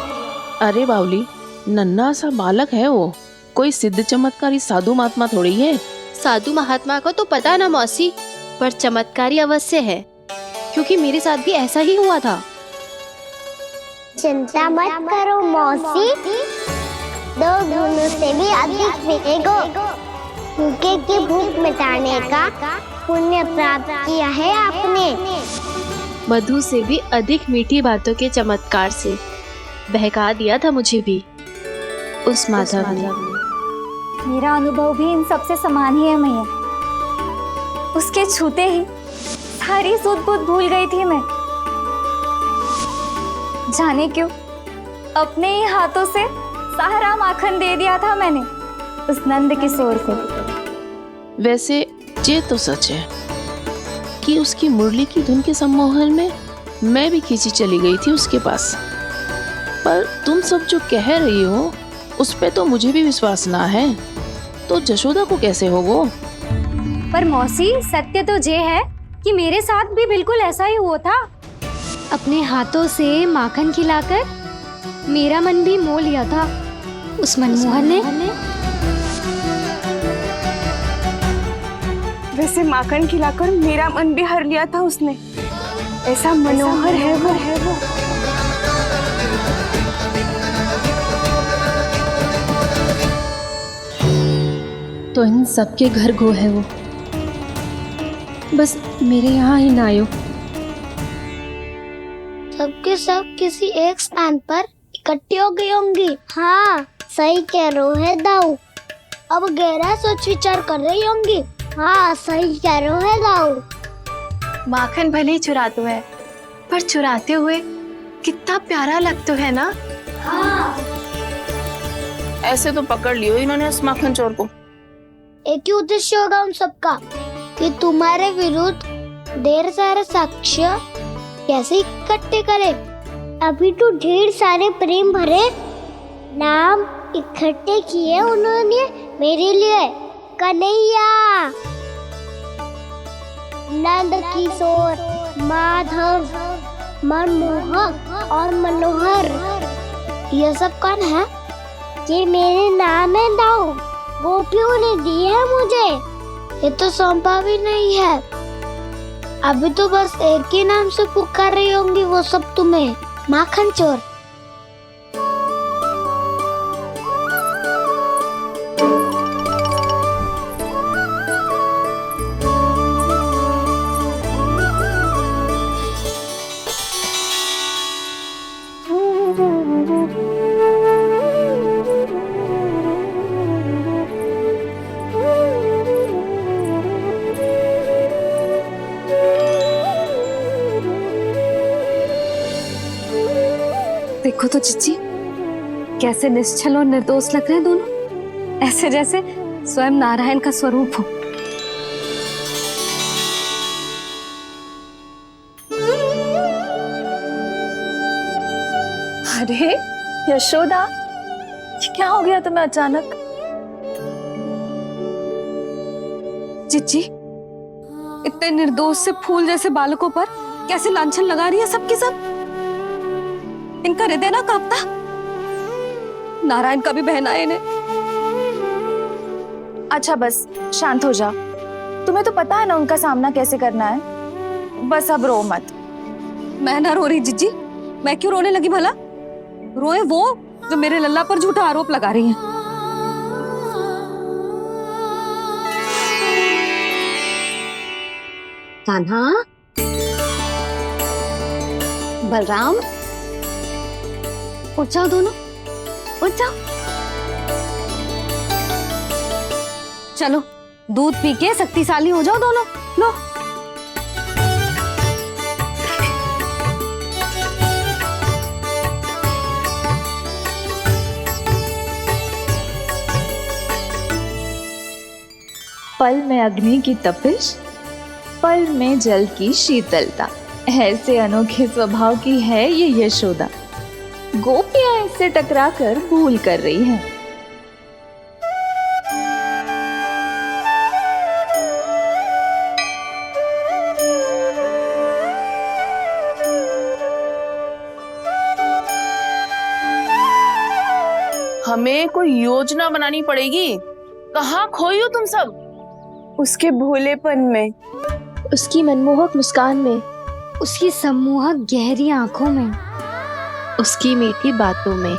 अरे बावली, नन्हा सा बालक है वो, कोई सिद्ध चमत्कारी साधु महात्मा थोड़ी है। साधु महात्मा को तो पता ना मौसी, पर चमत्कारी अवश्य है, क्योंकि मेरे साथ भी ऐसा ही हुआ था। चिंता मत करो मौसी, 2 गुणों से भी अधिक मिलेगा। भूखे की भूख मिटाने का पुण्य प्राप्त किया है आपने। मधु से भी अधिक मीठी बातों के चमत्कार से बहका दिया था मुझे भी उस माधव ने। मेरा अनुभव भी इन सबसे समान ही है मैया। उसके छूते ही सारी सूध बूध भूल गई थी मैं। जाने क्यों अपने ही हाथों से सारा माखन दे दिया था मैंने उस नंद किशोर को। वैसे ये तो सच है कि उसकी मुरली की धुन के सम्मोहन में मैं भी खींची चली गई थी उसके पास। पर तुम सब जो कह रही हो उस पे तो मुझे भी विश्वास ना है, तो जशोदा को कैसे होगा? पर मौसी, सत्य तो ये है कि मेरे साथ भी बिल्कुल ऐसा ही हुआ था। अपने हाथों से माखन खिलाकर मेरा मन भी मोह लिया था उस मनमोहन ने। वैसे माखन खिलाकर मेरा मन भी हर लिया था उसने। ऐसा मनोहर है वो। तो इन सबके घर गो है वो, बस मेरे यहाँ ही ना आयो। सबके सब किसी एक स्थान पर इकट्ठी हो गई होंगी। हाँ सही कह रहे हो दाऊ। अब गहरा सोच विचार कर रही होंगी। हाँ सही कह रहे हो दाऊ। माखन भले ही चुराते है, पर चुराते हुए कितना प्यारा लगता है ना। हाँ ऐसे तो पकड़ लियो इन्होंने उस माखन चोर को। एक ही उद्देश्य होगा उन सबका कि तुम्हारे विरुद्ध ढेर सारे साक्ष्य कैसे इकट्ठे करे। अभी तो ढेर सारे प्रेम भरे नाम इकट्ठे किए उन्होंने मेरे लिए। कन्हैया, नंद किशोर, माधव, मनमोहक और मनोहर, ये सब कौन है? ये मेरे नाम है दाऊ। गोपियों ने दी है मुझे, ये तो सौंपा भी नहीं है। अभी तो बस एक ही नाम से पुकार रही होंगी वो सब तुम्हें, माखन चोर। देखो तो चिच्ची, कैसे निश्चल और निर्दोष लग रहे हैं दोनों, ऐसे जैसे स्वयं नारायण का स्वरूप हो। अरे यशोदा, ये क्या हो गया तुम्हें अचानक? चिच्ची, इतने निर्दोष से फूल जैसे बालकों पर कैसे लांछन लगा रही है सबकी सब। इनका हृदय ना कांपता? नारायण का भी बहना है इन्हें। अच्छा बस शांत हो जा, तुम्हें तो पता है ना उनका सामना कैसे करना है। बस अब रो मत। मैं ना रो रही जिज्जी, मैं क्यों रोने लगी भला? रोए वो जो मेरे लल्ला पर झूठा आरोप लगा रही हैं। कान्हा, बलराम, उठ जाओ दोनों, उठ जाओ। चलो दूध पी के शक्तिशाली हो जाओ दोनों। लो। पल में अग्नि की तपिश, पल में जल की शीतलता। ऐसे अनोखे स्वभाव की है ये यशोदा। गोपियां इससे टकराकर भूल कर रही हैं। हमें कोई योजना बनानी पड़ेगी। कहाँ खोई हो तुम सब? उसके भोलेपन में, उसकी मनमोहक मुस्कान में, उसकी सम्मोहक गहरी आंखों में, उसकी मीठी बातों में।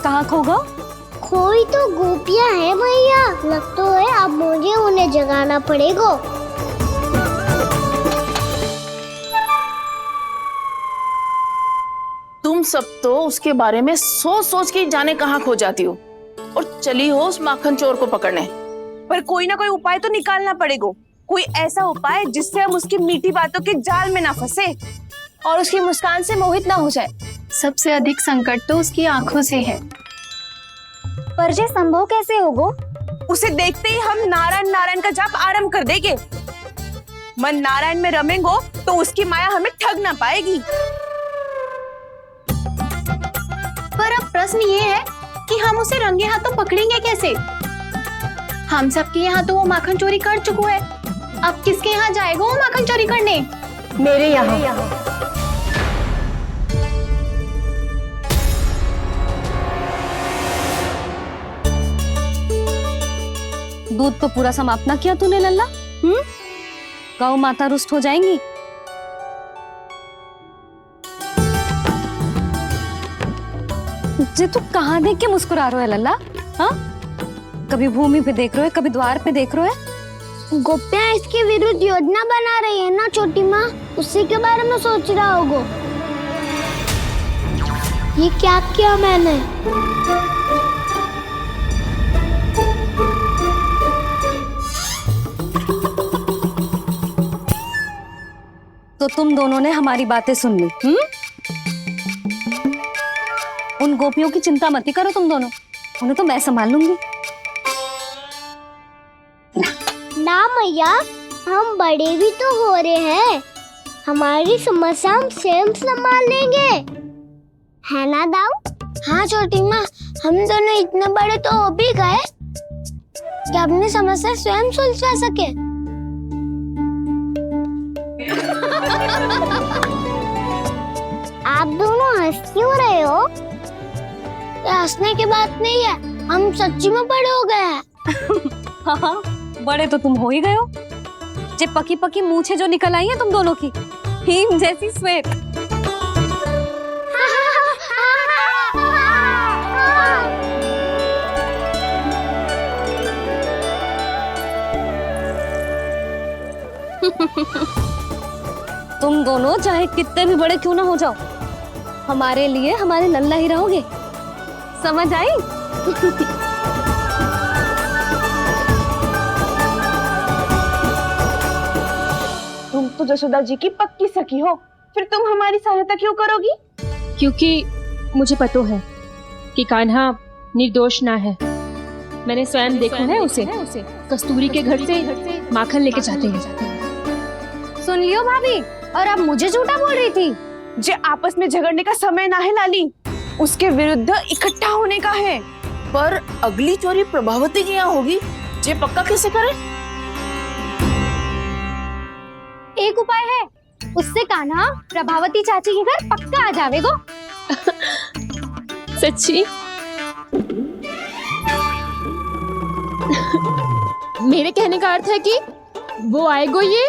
कहाँ खो गो? कोई तो गोपियां है भैया, लगता है अब मुझे उन्हें जगाना पड़ेगा। तुम सब तो उसके बारे में सोच सोच के जाने कहाँ खो जाती हो और चली हो उस माखन चोर को पकड़ने। पर कोई ना कोई उपाय तो निकालना पड़ेगा। कोई ऐसा उपाय जिससे हम उसकी मीठी बातों के जाल में ना फंसे और उसकी मुस्कान से मोहित ना हो जाए। सबसे अधिक संकट तो उसकी आंखों से है। पर ये संभव कैसे होगो? उसे देखते ही हम नारायण नारायण का जाप आरंभ कर देंगे। मन नारायण में रमेंगो तो उसकी माया हमें ठग ना पाएगी। पर अब प्रश्न ये है कि हम उसे रंगे हाथों पकड़ेंगे कैसे? हम सबके यहाँ तो वो माखन चोरी कर चुका है। अब किसके यहाँ जाएगा वो माखन चोरी करने? मेरे यहाँ। दूध तो पूरा समाप्त ना किया तूने लल्ला। गौ माता रुष्ट हो जाएंगी। जे तू कहाँ देख के मुस्कुरा रहे हो लल्ला? हाँ, कभी भूमि पे देख रहे हो, कभी द्वार पे देख रहे हो। गोपियां इसके विरुद्ध योजना बना रही है ना छोटी माँ, उसी के बारे में सोच रहा होगा। ये क्या किया मैंने? तो तुम दोनों ने हमारी बातें सुन ली। उन गोपियों की चिंता मत करो तुम दोनों, उन्हें तो मैं संभाल लूंगी। ना मैया, हम बड़े भी तो हो रहे हैं, हमारी समस्या हम स्वयं संभाल लेंगे, है ना दाऊ? हाँ छोटी माँ, हम दोनों इतने बड़े तो हो भी गए कि अपनी समस्या स्वयं सुलझा सके। आप दोनों हंस क्यों रहे हो? ये हंसने की बात नहीं है, हम सच्ची में बड़े हो गए हैं। हाँ, बड़े तो तुम हो ही गए हो। जे पकी पकी मूछें जो निकल आई हैं तुम दोनों की, हिम जैसी श्वेत। तुम दोनों चाहे कितने भी बड़े क्यों ना हो जाओ, हमारे लिए हमारे लल्ला ही रहोगे, समझ आई? तुम तो जशोदा जी की पक्की सखी हो, फिर तुम हमारी सहायता क्यों करोगी? क्योंकि मुझे पता है कि कान्हा निर्दोष ना है। मैंने स्वयं देखा है उसे कस्तूरी के घर से माखन लेके जाते हैं। सुन लियो भाभी, और अब मुझे झूठा बोल रही थी। जे आपस में झगड़ने का समय ना है लाली, उसके विरुद्ध इकट्ठा होने का है। पर अगली चोरी प्रभावती की यहाँ होगी, जे पक्का कैसे करे? एक उपाय है, उससे कान्हा प्रभावती चाची के घर पक्का आ जावेगो। सच्ची? मेरे कहने का अर्थ है कि वो आएगो, ये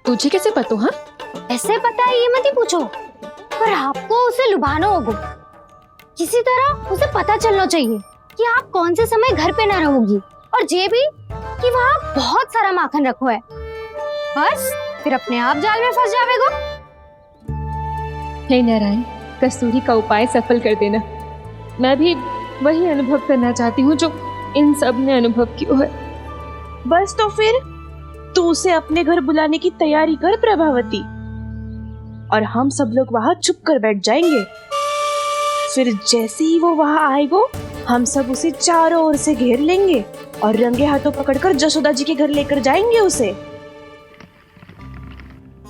तुझे कैसे पता? हाँ, ऐसे पता है ये मत ही पूछो, पर आपको उसे लुभाना होगा। किसी तरह उसे पता चलना चाहिए कि आप कौन से समय घर पे ना रहोगी, और ये भी कि वहाँ बहुत सारा माखन रखो है। बस फिर अपने आप जाल में फंस जावेगो। हे नारायण, कस्तूरी का उपाय सफल कर देना। मैं भी वही अनुभव करना चाहती हूँ जो इन सब ने अनुभव किया है। बस तो फिर तू उसे अपने घर बुलाने की तैयारी कर प्रभावती, और हम सब लोग वहां चुप कर बैठ जाएंगे। फिर जैसे ही वो वहां आएगा, हम सब उसे चारों ओर से घेर लेंगे और रंगे हाथों पकड़कर जशोदा जी के घर लेकर जाएंगे उसे।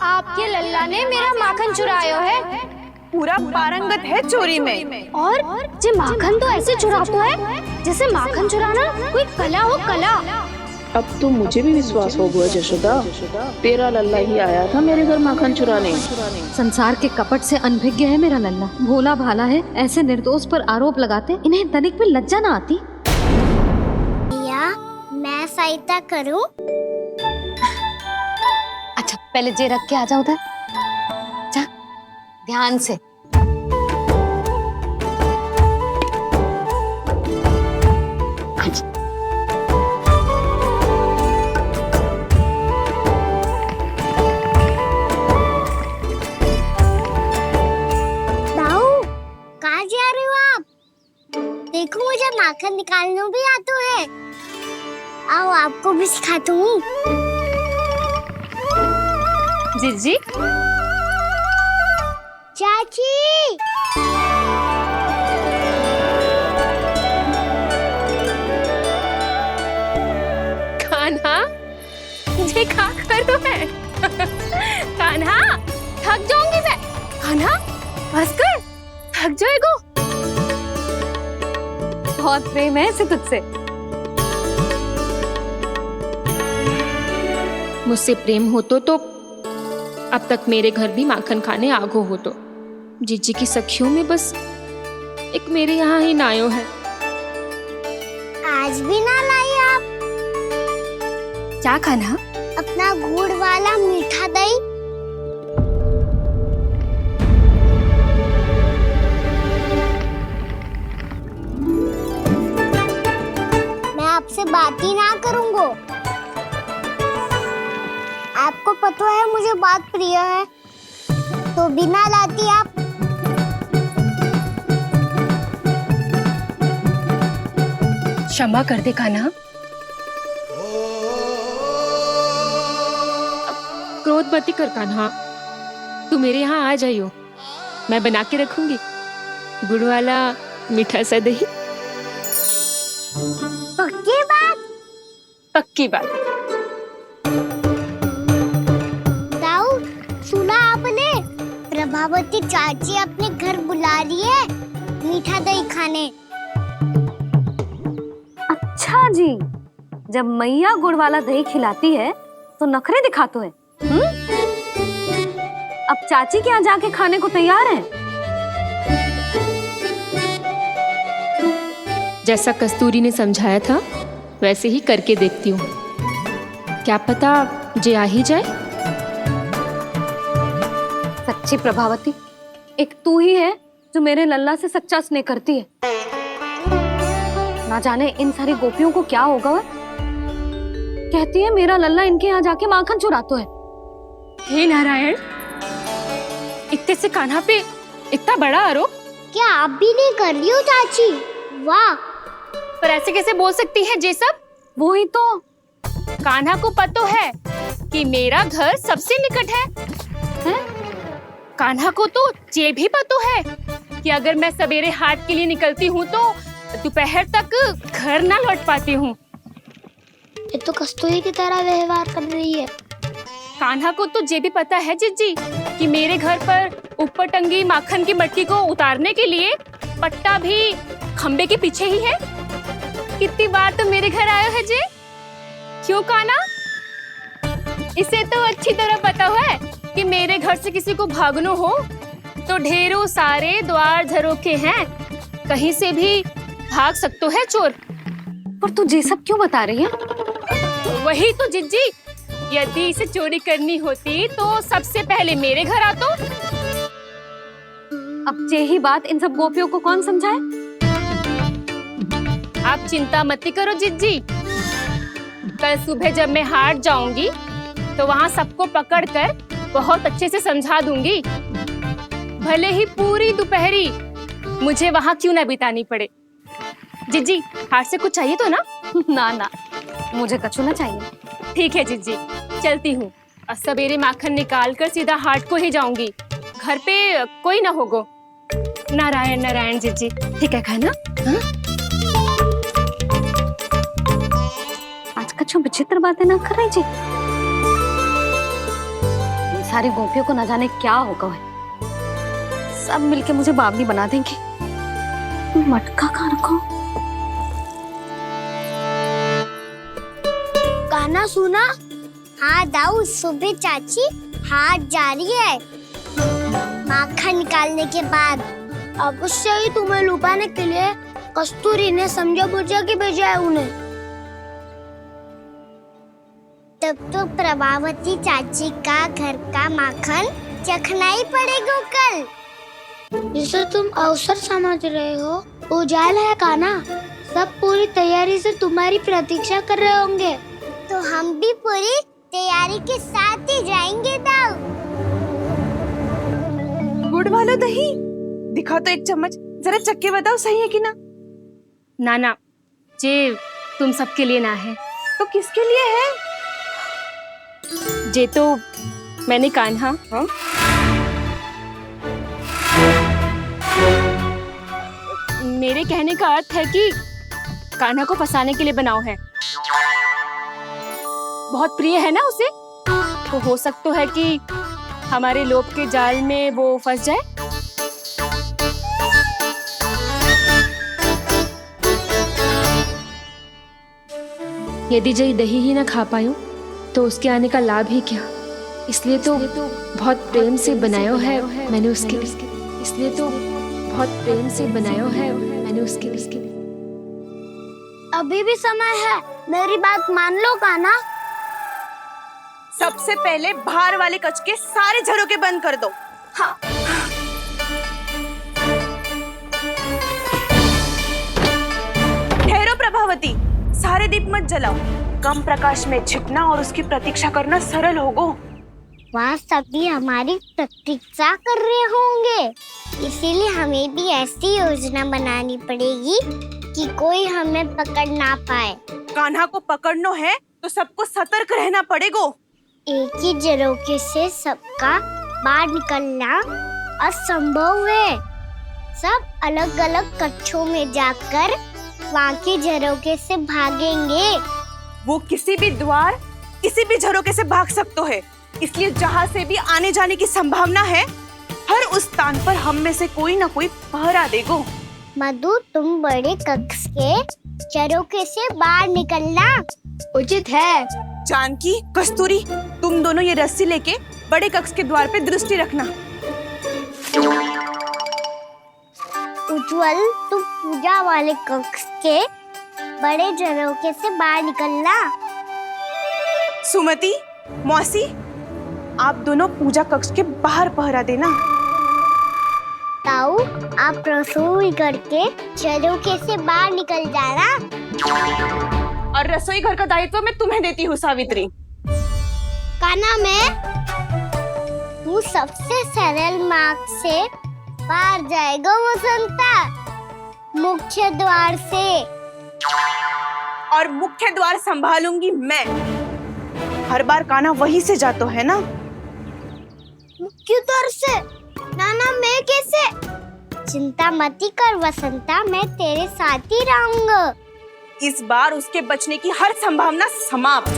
आपके लल्ला ने मेरा माखन चुरायो है। पूरा पारंगत है चोरी में। और जे माखन तो ऐसे चुराता है जैसे माखन चुराना कोई कला हो, कला। अब तो मुझे भी विश्वास हो गया जशोदा, तेरा लल्ला ही आया था मेरे घर माखन चुराने। संसार के कपट से अनभिज्ञ है मेरा लल्ला, भोला भाला है। ऐसे निर्दोष पर आरोप लगाते इन्हें तनिक भी लज्जा ना आती। भैया मैं सहायता करूं? अच्छा पहले जे रख के आ जाओ उधर, जा ध्यान से। देखो मुझे माखन निकालना भी आता है। आओ आपको भी सिखाता हूँ। जीजी, चाची, कान्हा मुझे क्या करो है? कान्हा थक जाऊंगी मैं। कान्हा बस कर, थक जाएगा। बहुत प्रेम है इसे तुझसे। मुझसे प्रेम हो तो अब तक मेरे घर भी माखन खाने आगो हो तो। जीजी की सखियों में बस एक मेरे यहाँ ही नायो है। आज भी ना लाई आप? क्या खाना? अपना गुड़ वाला मीठा दही। आपसे बात ही ना करूंगा। आपको पता है मुझे बात प्रिय है, तो बिना लाती आप। क्षमा कर दे कान्हा। क्रोध मत कर कान्हा, तू मेरे यहाँ आ जाइयो, मैं बना के रखूंगी गुड़ वाला मीठा सा दही। पक्की बात? पक्की बात। दाऊ, सुना आपने? प्रभावती चाची अपने घर बुला रही है मीठा दही खाने। अच्छा जी, जब मैया गुड़ वाला दही खिलाती है तो नखरे दिखाते हैं। अब चाची के यहाँ जाके खाने को तैयार हैं। जैसा कस्तूरी ने समझाया था वैसे ही करके देखती हूँ, क्या पता जे आ ही जाए। सच्ची प्रभावती, एक तू ही है जो मेरे लल्ला से सच्चा स्नेह करती है। ना जाने इन सारी गोपियों को क्या होगा। वह कहती है मेरा लल्ला इनके यहाँ जाके माखन चुराता है। हे नारायण, इतने से कान्हा पे इतना बड़ा आरोप। क्या आप भी नहीं कर रही हो चाची? वाह, पर ऐसे कैसे बोल सकती है जे सब? वो ही तो, कान्हा को पता है कि मेरा घर सबसे निकट है? कान्हा को तो ये भी पता है कि अगर मैं सवेरे हाट के लिए निकलती हूँ तो दोपहर तक घर ना लौट पाती हूँ। ये तो कस्तूरी की तरह व्यवहार कर रही है। कान्हा को तो ये भी पता है जीजी कि मेरे घर पर ऊपर टंगी माखन की मटकी को उतारने के लिए पट्टा भी खंबे के पीछे ही है। कितनी बार तो मेरे घर आया है जी। क्यों कान्हा? इसे तो अच्छी तरह पता है कि मेरे घर से किसी को भागना हो तो ढेरों सारे द्वार झरोखे हैं, कहीं से भी भाग सकते है चोर। पर तू ये सब क्यों बता रही है? वही तो जिज्जी, यदि इसे चोरी करनी होती तो सबसे पहले मेरे घर आतो। अब यही बात इन सब गोपियों को कौन समझाए? आप चिंता मत करो जिज्जी, कल सुबह जब मैं हाट जाऊंगी तो वहाँ सबको पकड़कर बहुत अच्छे से समझा दूंगी। भले ही पूरी दोपहरी मुझे वहाँ क्यों ना बितानी पड़े। जिज्जी, हाथ से कुछ चाहिए तो ना? ना ना, मुझे कछु ना चाहिए। ठीक है जिज्जी, चलती हूँ। और सवेरे माखन निकाल कर सीधा हाट को ही जाऊंगी। घर पे कोई ना होगो। नारायण नारायण जिज्जी, ठीक है खाना? हाँ? आज कछु विचित्र बातें ना कर रही जी। इन सारी गोपियों को न जाने क्या होगा है। सब मिलके मुझे बावली बना देंगे। मटका कहाँ रखो? गाना सुना? हाँ दाऊ, सुबह चाची हाथ जा रही है माखन निकालने के बाद। अवश्य ही तुम्हें लुभाने के लिए कस्तूरी ने समझा बुझा के भेजा है उन्हें। तब तो प्रभावती चाची का घर का माखन चखना ही पड़ेगा कल। जिसे तुम अवसर समझ रहे हो, उजाला है काना। सब पूरी तैयारी से तुम्हारी प्रतीक्षा कर रहे होंगे। तो हम भी पूरी तैयारी के साथ ही जाएंगे दाऊ। गुड़ वाला दही दिखा तो एक चम्मच, जरा चख के बताओ सही है कि ना? ना ना, जे तुम सबके लिए ना है। तो किसके लिए है? जे तो मैंने कान्हा। हाँ? मेरे कहने का अर्थ है कि कान्हा को फंसाने के लिए बनाओ है। बहुत प्रिय है ना उसे, तो हो सकता है कि हमारे लोभ के जाल में वो फंस जाए। यदि जय दही ही ना खा पायूं तो उसके आने का लाभ ही क्या। इसलिए तो बहुत प्रेम से बनाया है मैंने उसके लिए। इसलिए तो बहुत प्रेम से बनाया है मैंने उसके लिए। अभी भी समय है, मेरी बात मान लो काना। सबसे पहले बाहर वाले कच के सारे झरोके बंद कर दो। हाँ। ठहरो प्रभावती, सारे दीप मत जलाओ। कम प्रकाश में छिपना और उसकी प्रतीक्षा करना सरल होगो। वहाँ सभी हमारी प्रतीक्षा कर रहे होंगे, इसीलिए हमें भी ऐसी योजना बनानी पड़ेगी कि कोई हमें पकड़ ना पाए। कान्हा को पकड़ना है तो सबको सतर्क रहना पड़ेगा। एक ही झरोके से सबका बाहर निकलना असंभव है। सब अलग अलग कक्षों में जाकर वहाँ के झरोके से भागेंगे। वो किसी भी द्वार, किसी भी झरोके से भाग सकते है, इसलिए जहाँ से भी आने जाने की संभावना है, हर उस स्थान पर हम में से कोई ना कोई पहरा देगो। मधु, तुम बड़े कक्ष के झरोके से बाहर निकलना उचित है। जानकी, कस्तूरी, तुम दोनों ये रस्सी लेके बड़े कक्ष के द्वार पे दृष्टि रखना। उज्जवल, तुम पूजा वाले कक्ष के बड़े झरोके से बाहर निकलना। सुमति, मौसी, आप दोनों पूजा कक्ष के बाहर पहरा देना। ताऊ, आप रसोई करके झरोके से बाहर निकल जाना। और रसोई घर का दायित्व मैं तुम्हें देती हूँ सावित्री। काना, मैं तू सबसे सरल मार्ग से बाहर जाएगा वसंता, मुख्य द्वार से। और मुख्य द्वार संभालूंगी मैं। हर बार कान्हा वहीं से जाता है ना। मुख्य द्वार से? नाना, मैं कैसे? चिंता मत कर वसंता, मैं तेरे साथ ही रहूंगा। इस बार उसके बचने की हर संभावना समाप्त।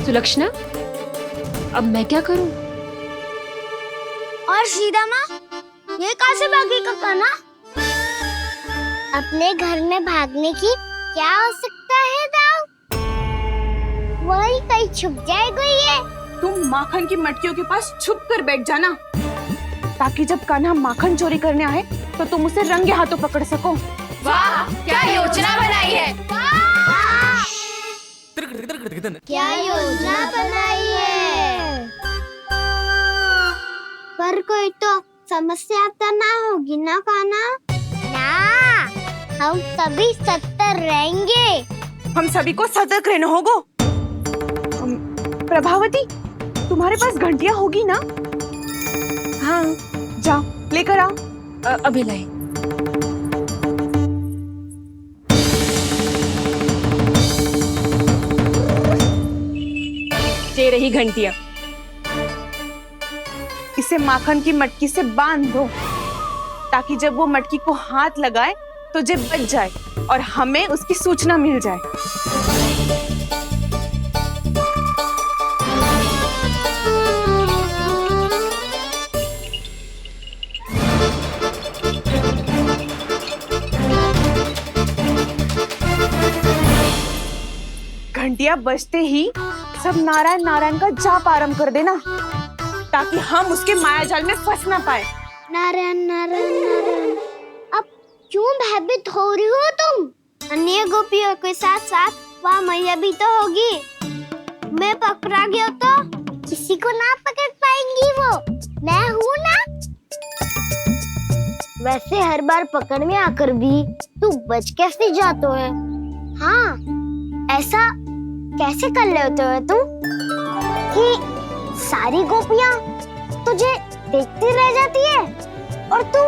सुलक्षणा, अब मैं क्या करूं? और सीधा माँ, ये कहाँ से भागेगा कान्हा? अपने घर में भागने की क्या हो सकता है दाऊ? वही कहीं छुप जाएगा ये। तुम माखन की मटकियों के पास छुप कर बैठ जाना, ताकि जब कान्हा माखन चोरी करने आए तो तुम उसे रंगे हाथों पकड़ सको। वाह, क्या योजना बनाई है! क्या योजना बनाई है! पर कोई तो समस्या तो ना होगी ना कान्हा? ना, हम सभी सतर्क रहेंगे। हम सभी को सतर्क रहना होगा। प्रभावती, तुम्हारे पास घंटियां होगी ना? हाँ, जाओ लेकर आओ। अभी लाई। ये रही घंटिया। इसे माखन की मटकी से बांध दो ताकि जब वो मटकी को हाथ लगाए तो जे बच जाए और हमें उसकी सूचना मिल जाए। घंटिया बजते ही सब नारायण नारायण का जाप आरंभ कर देना ताकि हम उसके माया जाल में फंस ना पाए। नारायण नारायण नारायण। अब क्यों भयभीत हो रही हो तुम? अन्य गोपियों के साथ साथ वहाँ मैया भी तो होगी। मैं पकड़ा गया तो किसी को ना पकड़ पाएंगी वो, मैं हूँ ना। वैसे हर बार पकड़ में आकर भी तू बच कैसे जाता है? हाँ, ऐसा कैसे कर लेते हो तुम कि सारी गोपियाँ तुझे देखती रह जाती है और तू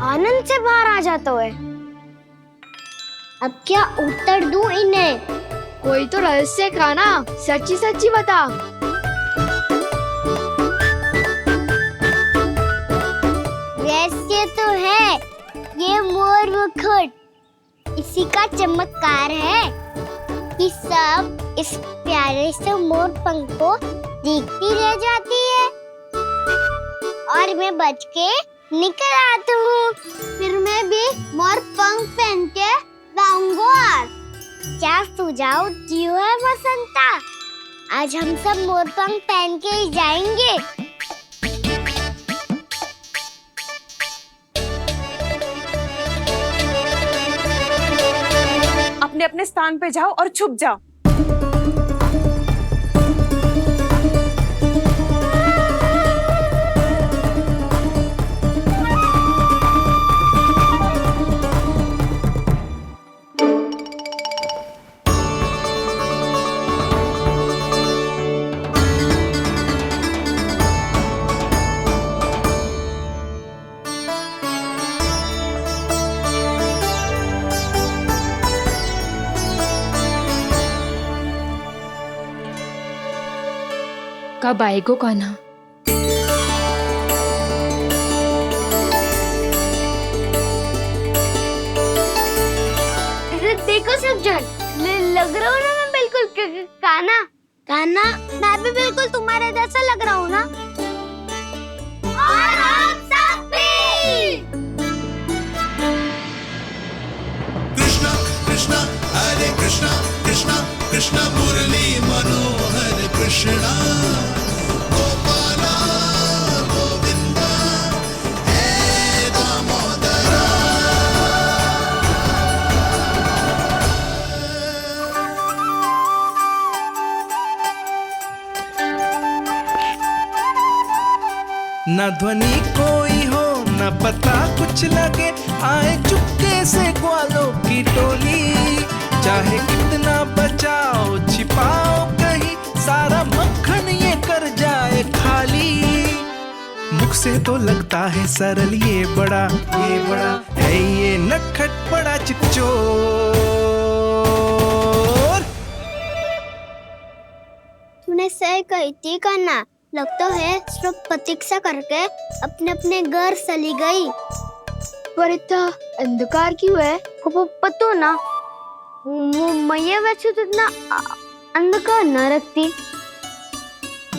आनंद से बाहर आ जाता है? अब क्या उत्तर दूं इन्हें? कोई तो रहस्य का ना, सच्ची सच्ची बता। रहस्य तो है, ये मोर मुकुट इसी का चमत्कार है कि सब इस प्यारे से मोर पंख को देखती रह जाती है और मैं बच के निकल आता हूँ। फिर मैं भी मोर पंख पहन के गाऊंगा। क्या सुझाव दियो है बसंता? आज हम सब मोर पंख पहन के ही जाएंगे। अपने अपने स्थान पे जाओ और छुप जाओ। कब आएगो कान्हा? देखो सब जन, लग रहा हूँ ना मैं बिल्कुल कान्हा। कान्हा, मैं भी बिल्कुल तुम्हारे जैसा लग रहा हूँ ना? और हम सब भी। कृष्णा कृष्णा हरे कृष्णा कृष्णा कृष्णा मुरली मनोहर कृष्णा गोपाला गोविंदा हे दामोदरा। न ध्वनि कोई हो न पता कुछ लगे, आए चुपके से ग्वालों की टोली। चाहे कितना बचाओ छिपाओ कहीं, सारा मक्खन ये कर जाए खाली। मुख से तो लगता है सरल, ये बड़ा है ये नटखट बड़ा चिकचोर। तूने सही कही थी कान्हा। लगता है सब प्रतीक्षा करके अपने अपने घर चली गई। पर इतना अंधकार क्यों है? पतो ना, मैया वैसे तो इतना अंधकार न रखती।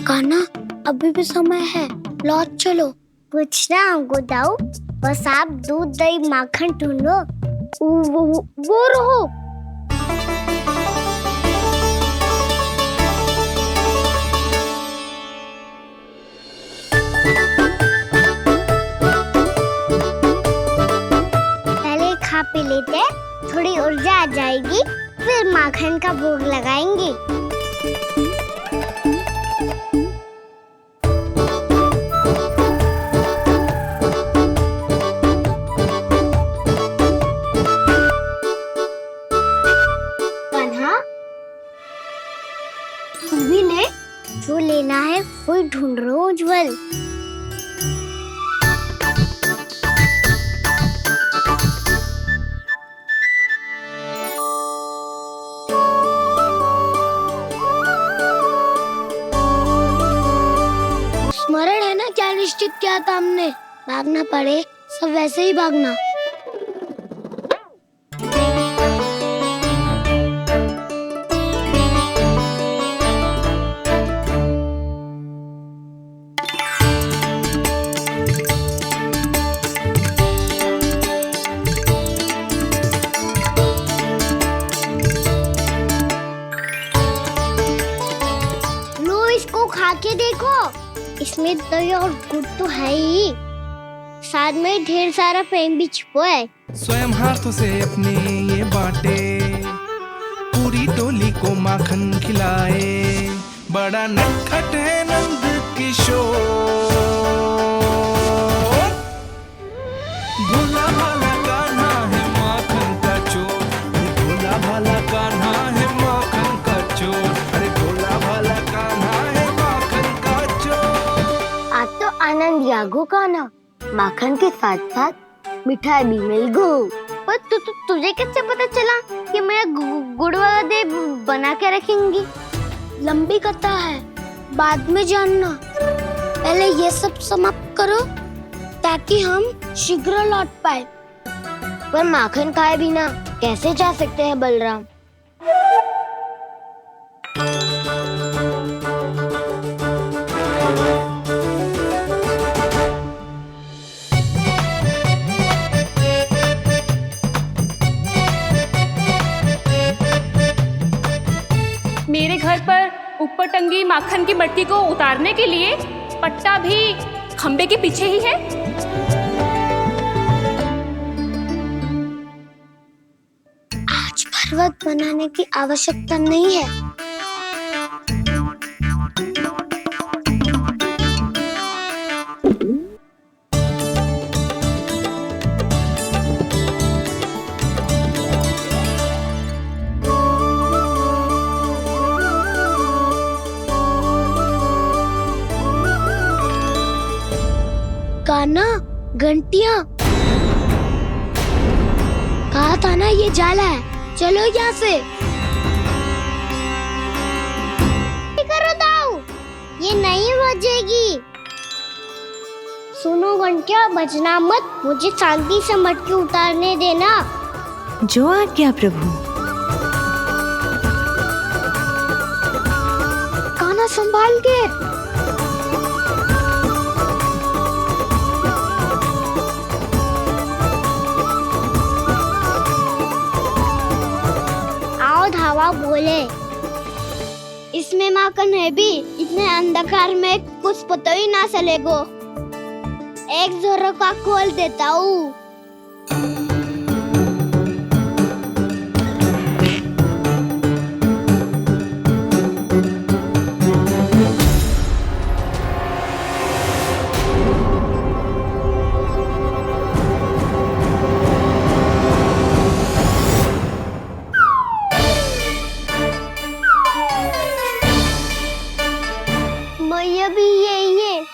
कान्हा, अभी भी समय है, लौट चलो। कुछ ना हमको दाऊ, बस आप दूध दही माखन ढूंढो। वो रहो। खा पी लेते, थोड़ी ऊर्जा आ जाएगी, फिर माखन का भोग लगाएंगे। कान्हा, तू भी ले, जो लेना है वही ढूंढ रहा हूँ। उज्जवल, किया था हमने। भागना पड़े सब वैसे ही भागना। लो इसको खा के देखो, इसमें दही और गुड़ तो है ही, साथ में ढेर सारा प्रेम भी छुपा है। स्वयं हाथों से अपने ये बाटे, पूरी टोली को माखन खिलाए, बड़ा नटखट है नंद किशोर। भोला भाला कान्हा है माखन का चोर, भोला भाला कान्हा है माखन का चोर, अरे भोला भाला कान्हा है माखन का चोर। आज तो आनंद यागो का ना, माखन के साथ साथ मिठाई भी मिल गई। पर तुझे कैसे पता चला कि मैं गुड़ वाला दे बना के रखेंगी? लंबी कथा है, बाद में जानना। पहले ये सब समाप्त करो ताकि हम शीघ्र लौट पाए। पर माखन खाए बिना कैसे जा सकते हैं बलराम? मेरे घर पर ऊपर टंगी माखन की मटकी को उतारने के लिए पट्टा भी खंबे के पीछे ही है। आज पर्वत बनाने की आवश्यकता नहीं है। कान्हा, घंटियां, कहा था ना ये जाला है, चलो यहाँ से। करो दाऊ, ये नहीं बजेगी। सुनो घंटिया, बजना मत, मुझे शांति से मटकी उतारने देना। जो आज्ञा प्रभु। कान्हा संभाल के। धावा बोले, इसमें माखन है भी, इतने अंधकार में कुछ पता ही ना चलेगो। एक जोरों का खोल देता हूँ।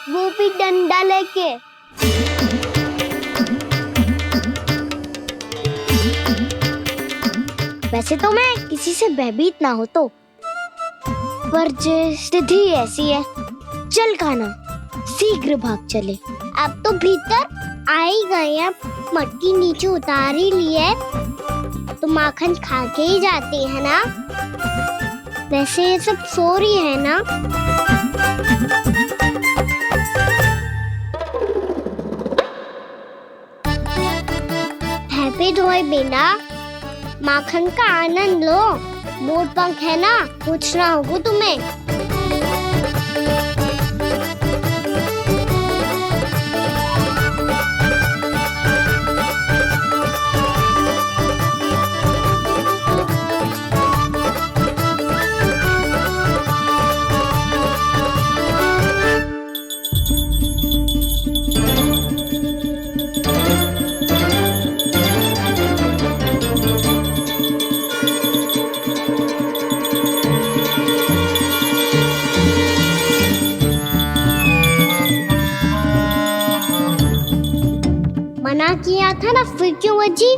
वो भी डंडा लेके। वैसे तो मैं किसी से भयभीत ना हो तो, पर स्थिति ऐसी है। चल कान्हा, शीघ्र भाग चले। अब तो भीतर आ ही गए हैं, मटकी नीचे उतार ही लिए तो माखन खा के ही जाते हैं ना। वैसे ये सब सो रही है ना। हैप्पी धोए बिना माखन का आनंद लो। मोर पंख है ना, पूछना होगा तुम्हें। मना किया था ना, फिर क्यों बजी?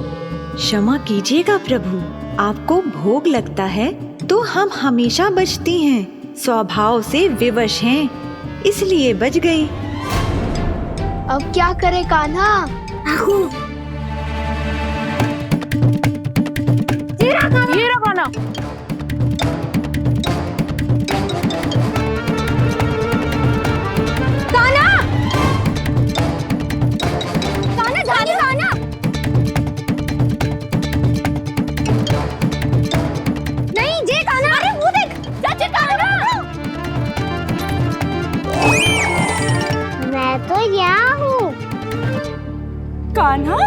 क्षमा कीजिएगा प्रभु, आपको भोग लगता है तो हम हमेशा बजती हैं, स्वभाव से विवश हैं, इसलिए बज गई। अब क्या करे कान्हा? ये रहा कान्हा। मैं तो यहाँ हूँ। कान्हा